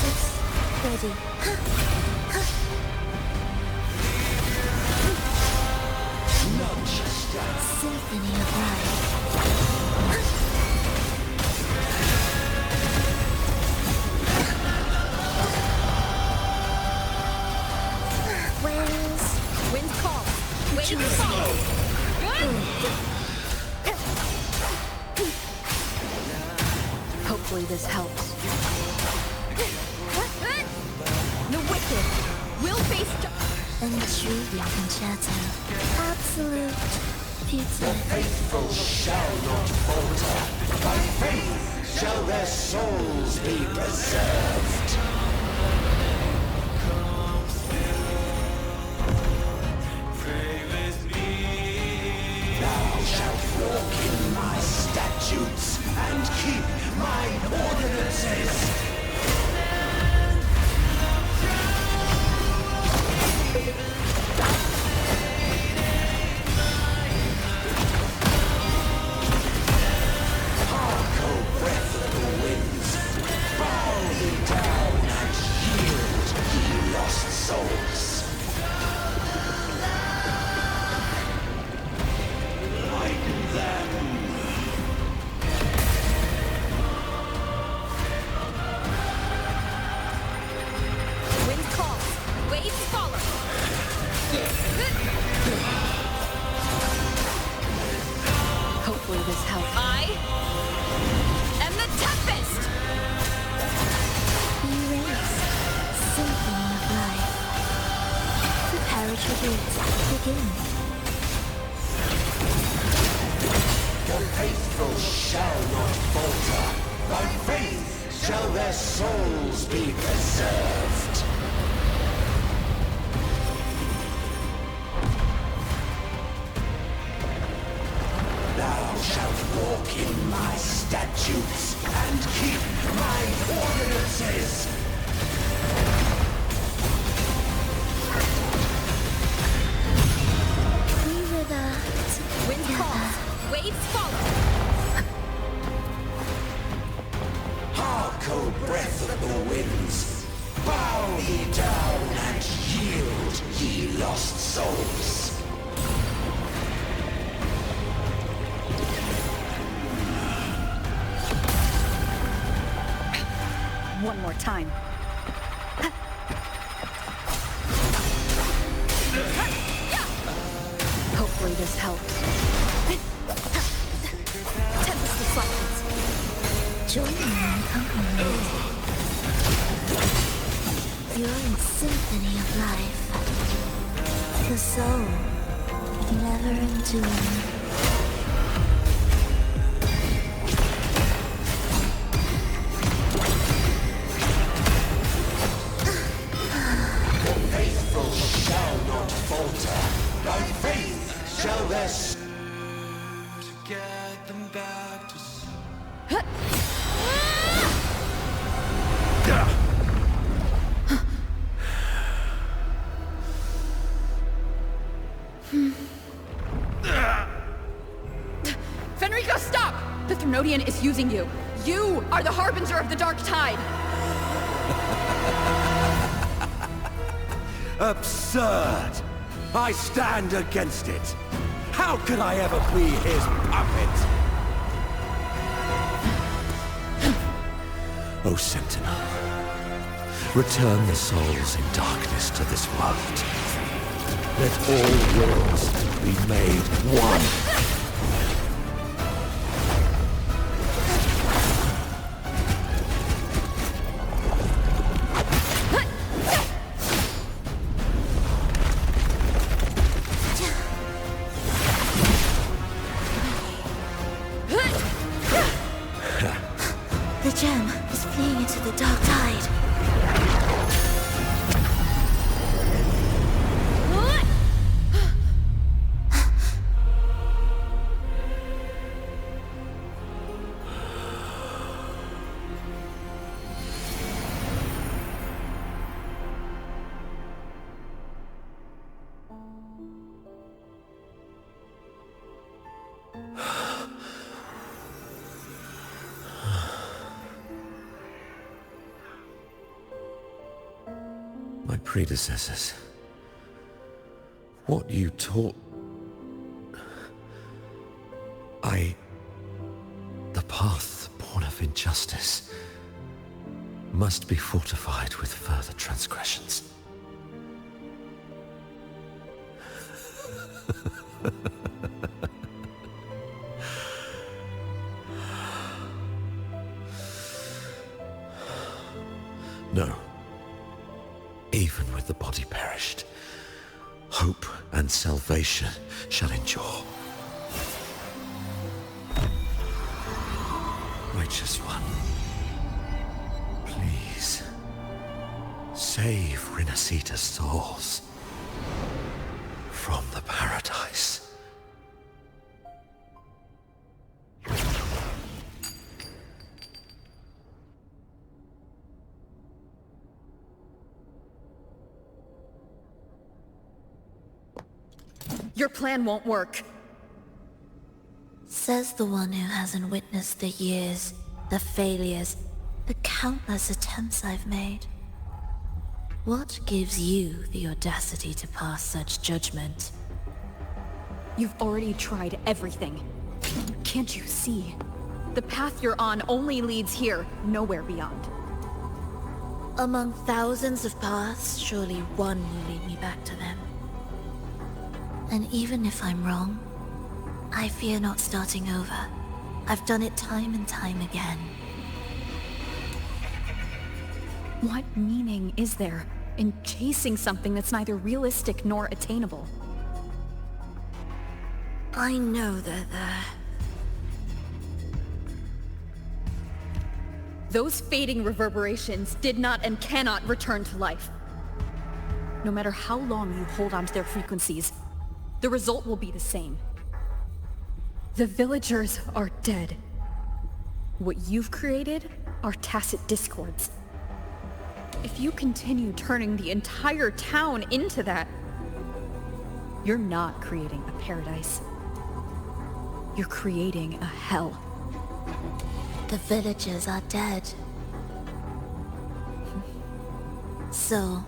It's ready. Not just that. Symphony of life. Winds. Wind Hopefully this helps. The wicked will face Intriguing concerto. Absolute futility. Faithful shall not falter. By faith shall their souls be preserved. Thou shalt walk in my statutes and keep my ordinances. Hark, O breath of the winds, bow thee down and yield, ye lost souls. Like them. Wind calls, waves follow. Hopefully this helps. I am the Tempest! Erase. Symphony of life. Prepare tributes. Begin. The faithful shall not falter. By faith shall their souls be preserved. Thou shalt walk in my statutes and keep my ordinances. We wither Wind together. calls, waves follow. Hark, O breath of the winds, bow thee down and yield, ye lost souls. One more time. Hopefully this helps. Tempest deflections. Join me in company. You're in symphony of life. The soul, never enduring. The faithful shall not falter. By faith shall their to get them back to Fenrico, stop! The Threnodian is using you. You are the harbinger of the dark tide. Absurd! I stand against it! How could I ever be his puppet? O Sentinel, return the souls in darkness to this world. Let all worlds be made one. The gem is fleeing into the dark tide. My predecessors. What you taught... The path born of injustice must be fortified with further transgressions. even with the body perished, hope and salvation shall endure. Righteous One, please, save Renacita's souls from the paradise. Your plan won't work. Says the one who hasn't witnessed the years, the failures, the countless attempts I've made. What gives you the audacity to pass such judgment? You've already tried everything. Can't you see? The path you're on only leads here, nowhere beyond. Among thousands of paths, surely one will lead me back to them. And even if I'm wrong, I fear not starting over. I've done it time and time again. What meaning is there in chasing something that's neither realistic nor attainable? I know they're there. Those fading reverberations did not and cannot return to life. No matter how long you hold on to their frequencies, the result will be the same. The villagers are dead. What you've created are tacit discords. If you continue turning the entire town into that, you're not creating a paradise. You're creating a hell. The villagers are dead. So,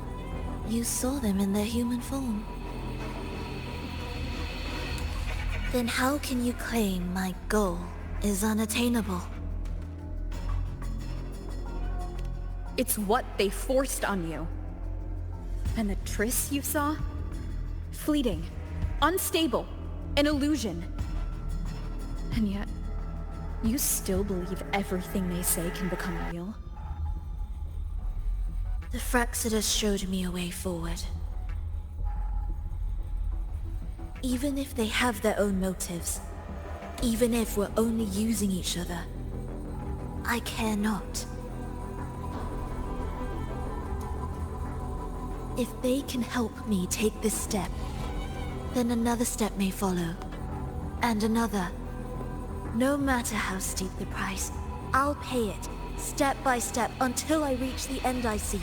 you saw them in their human form. Then how can you claim my goal is unattainable? It's what they forced on you. And the tryst you saw? Fleeting, unstable, an illusion. And yet, you still believe everything they say can become real? The Fractsidus showed me a way forward. Even if they have their own motives, even if we're only using each other, I care not. If they can help me take this step, then another step may follow, and another. No matter how steep the price, I'll pay it, step by step, until I reach the end I seek.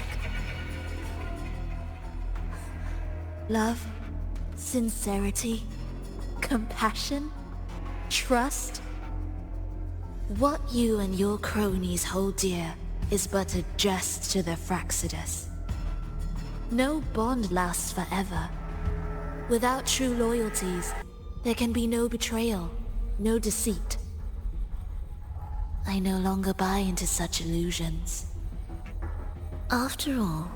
Love, sincerity, compassion, trust. What you and your cronies hold dear is but a jest to the Fractsidus. No bond lasts forever. Without true loyalties, there can be no betrayal, no deceit. I no longer buy into such illusions. After all,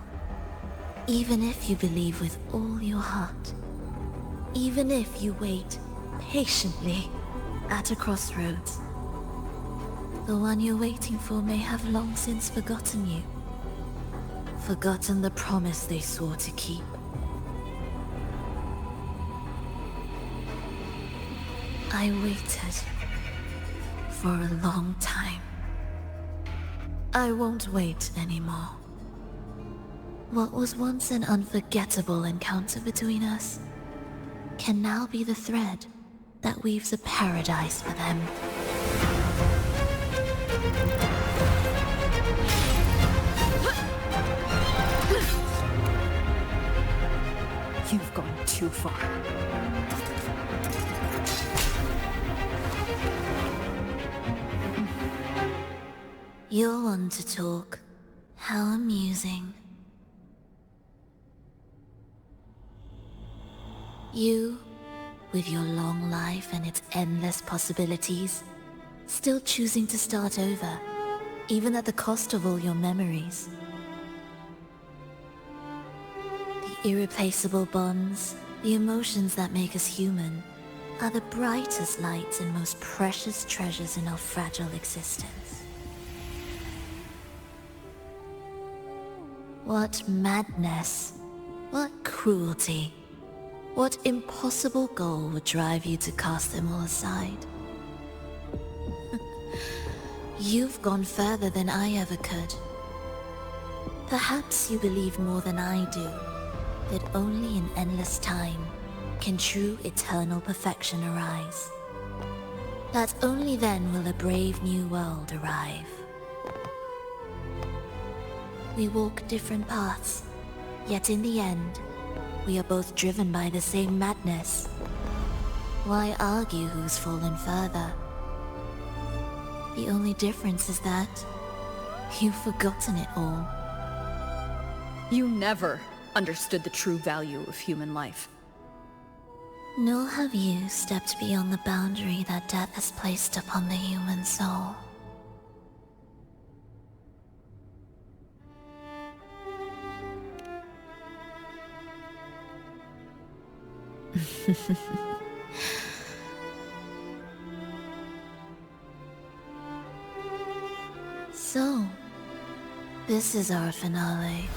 even if you believe with all your heart, even if you wait patiently at a crossroads, the one you're waiting for may have long since forgotten you. Forgotten the promise they swore to keep. I waited for a long time. I won't wait anymore. What was once an unforgettable encounter between us can now be the thread that weaves a paradise for them. You've gone too far. You're one to talk. How amusing. You, with your long life and its endless possibilities, still choosing to start over, even at the cost of all your memories. The irreplaceable bonds, the emotions that make us human, are the brightest lights and most precious treasures in our fragile existence. What madness. What cruelty. What impossible goal would drive you to cast them all aside? You've gone further than I ever could. Perhaps you believe more than I do, that only in endless time can true eternal perfection arise. That only then will a brave new world arrive. We walk different paths, yet in the end, we are both driven by the same madness. Why argue who's fallen further? The only difference is that you've forgotten it all. You never understood the true value of human life. Nor have you stepped beyond the boundary that death has placed upon the human soul. So, this is our finale.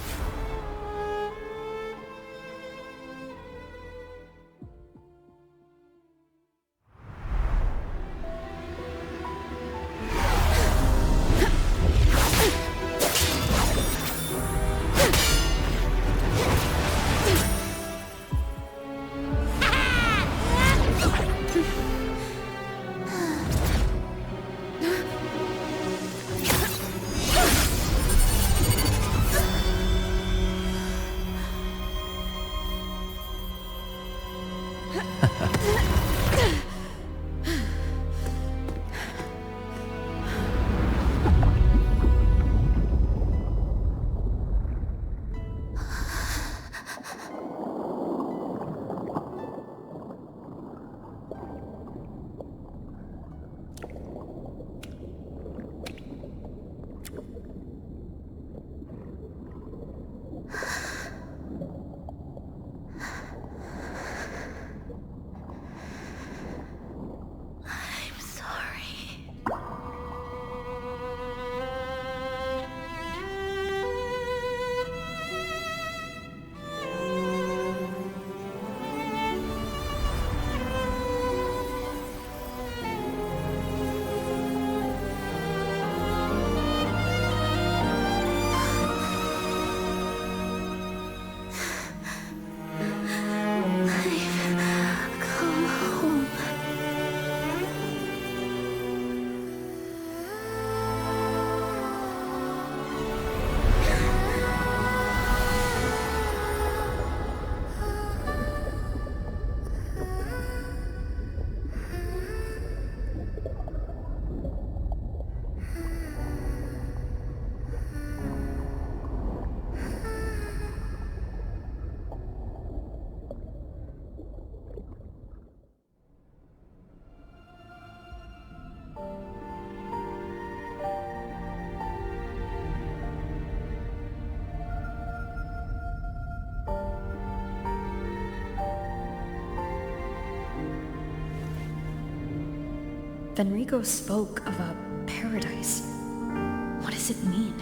Fenrico spoke of a paradise. What does it mean?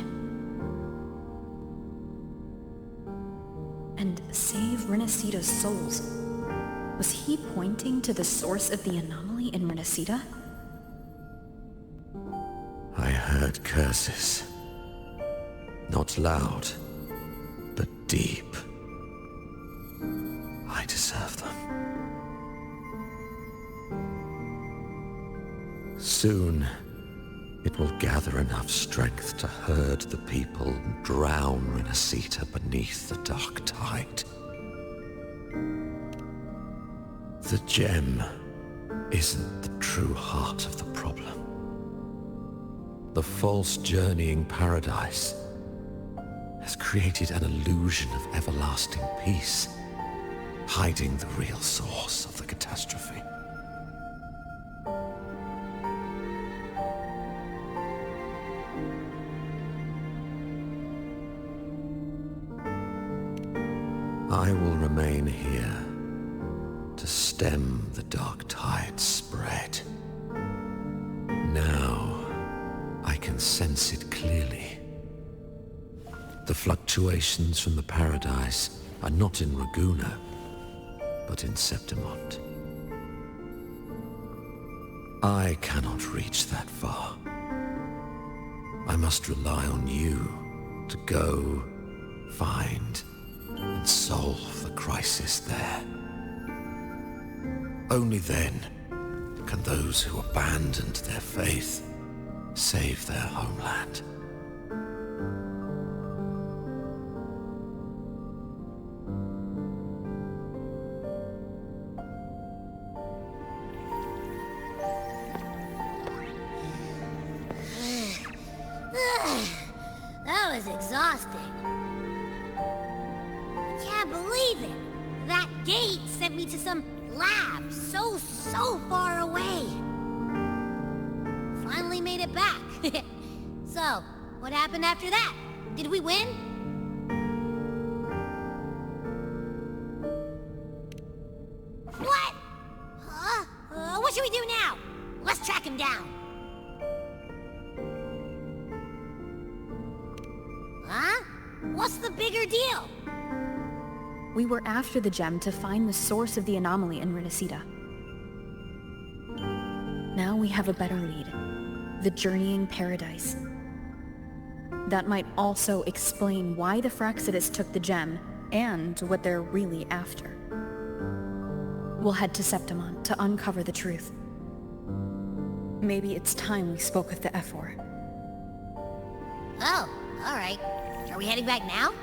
And save Renacita's souls. Was he pointing to the source of the anomaly in Renacita? I heard curses. Not loud, but deep. I deserve them. Soon, it will gather enough strength to herd the people and drown Renacita beneath the dark tide. The gem isn't the true heart of the problem. The false journeying paradise has created an illusion of everlasting peace, hiding the real source of the catastrophe. I will remain here to stem the dark tide's spread. Now, I can sense it clearly. The fluctuations from the paradise are not in Raguna, but in Septimont. I cannot reach that far. I must rely on you to go, find, and solve the crisis there. Only then can those who abandoned their faith save their homeland. That was exhausting. I can't believe it. That gate sent me to some lab so far away. Finally made it back. So, what happened after that? Did we win? What? Huh? What should we do now? Let's track him down. Huh? What's the bigger deal? We were after the gem to find the source of the anomaly in Renacita. Now we have a better lead. The journeying paradise. That might also explain why the Fraxidus took the gem, and what they're really after. We'll head to Septimont to uncover the truth. Maybe it's time we spoke with the Ephor. Oh, alright. Are we heading back now?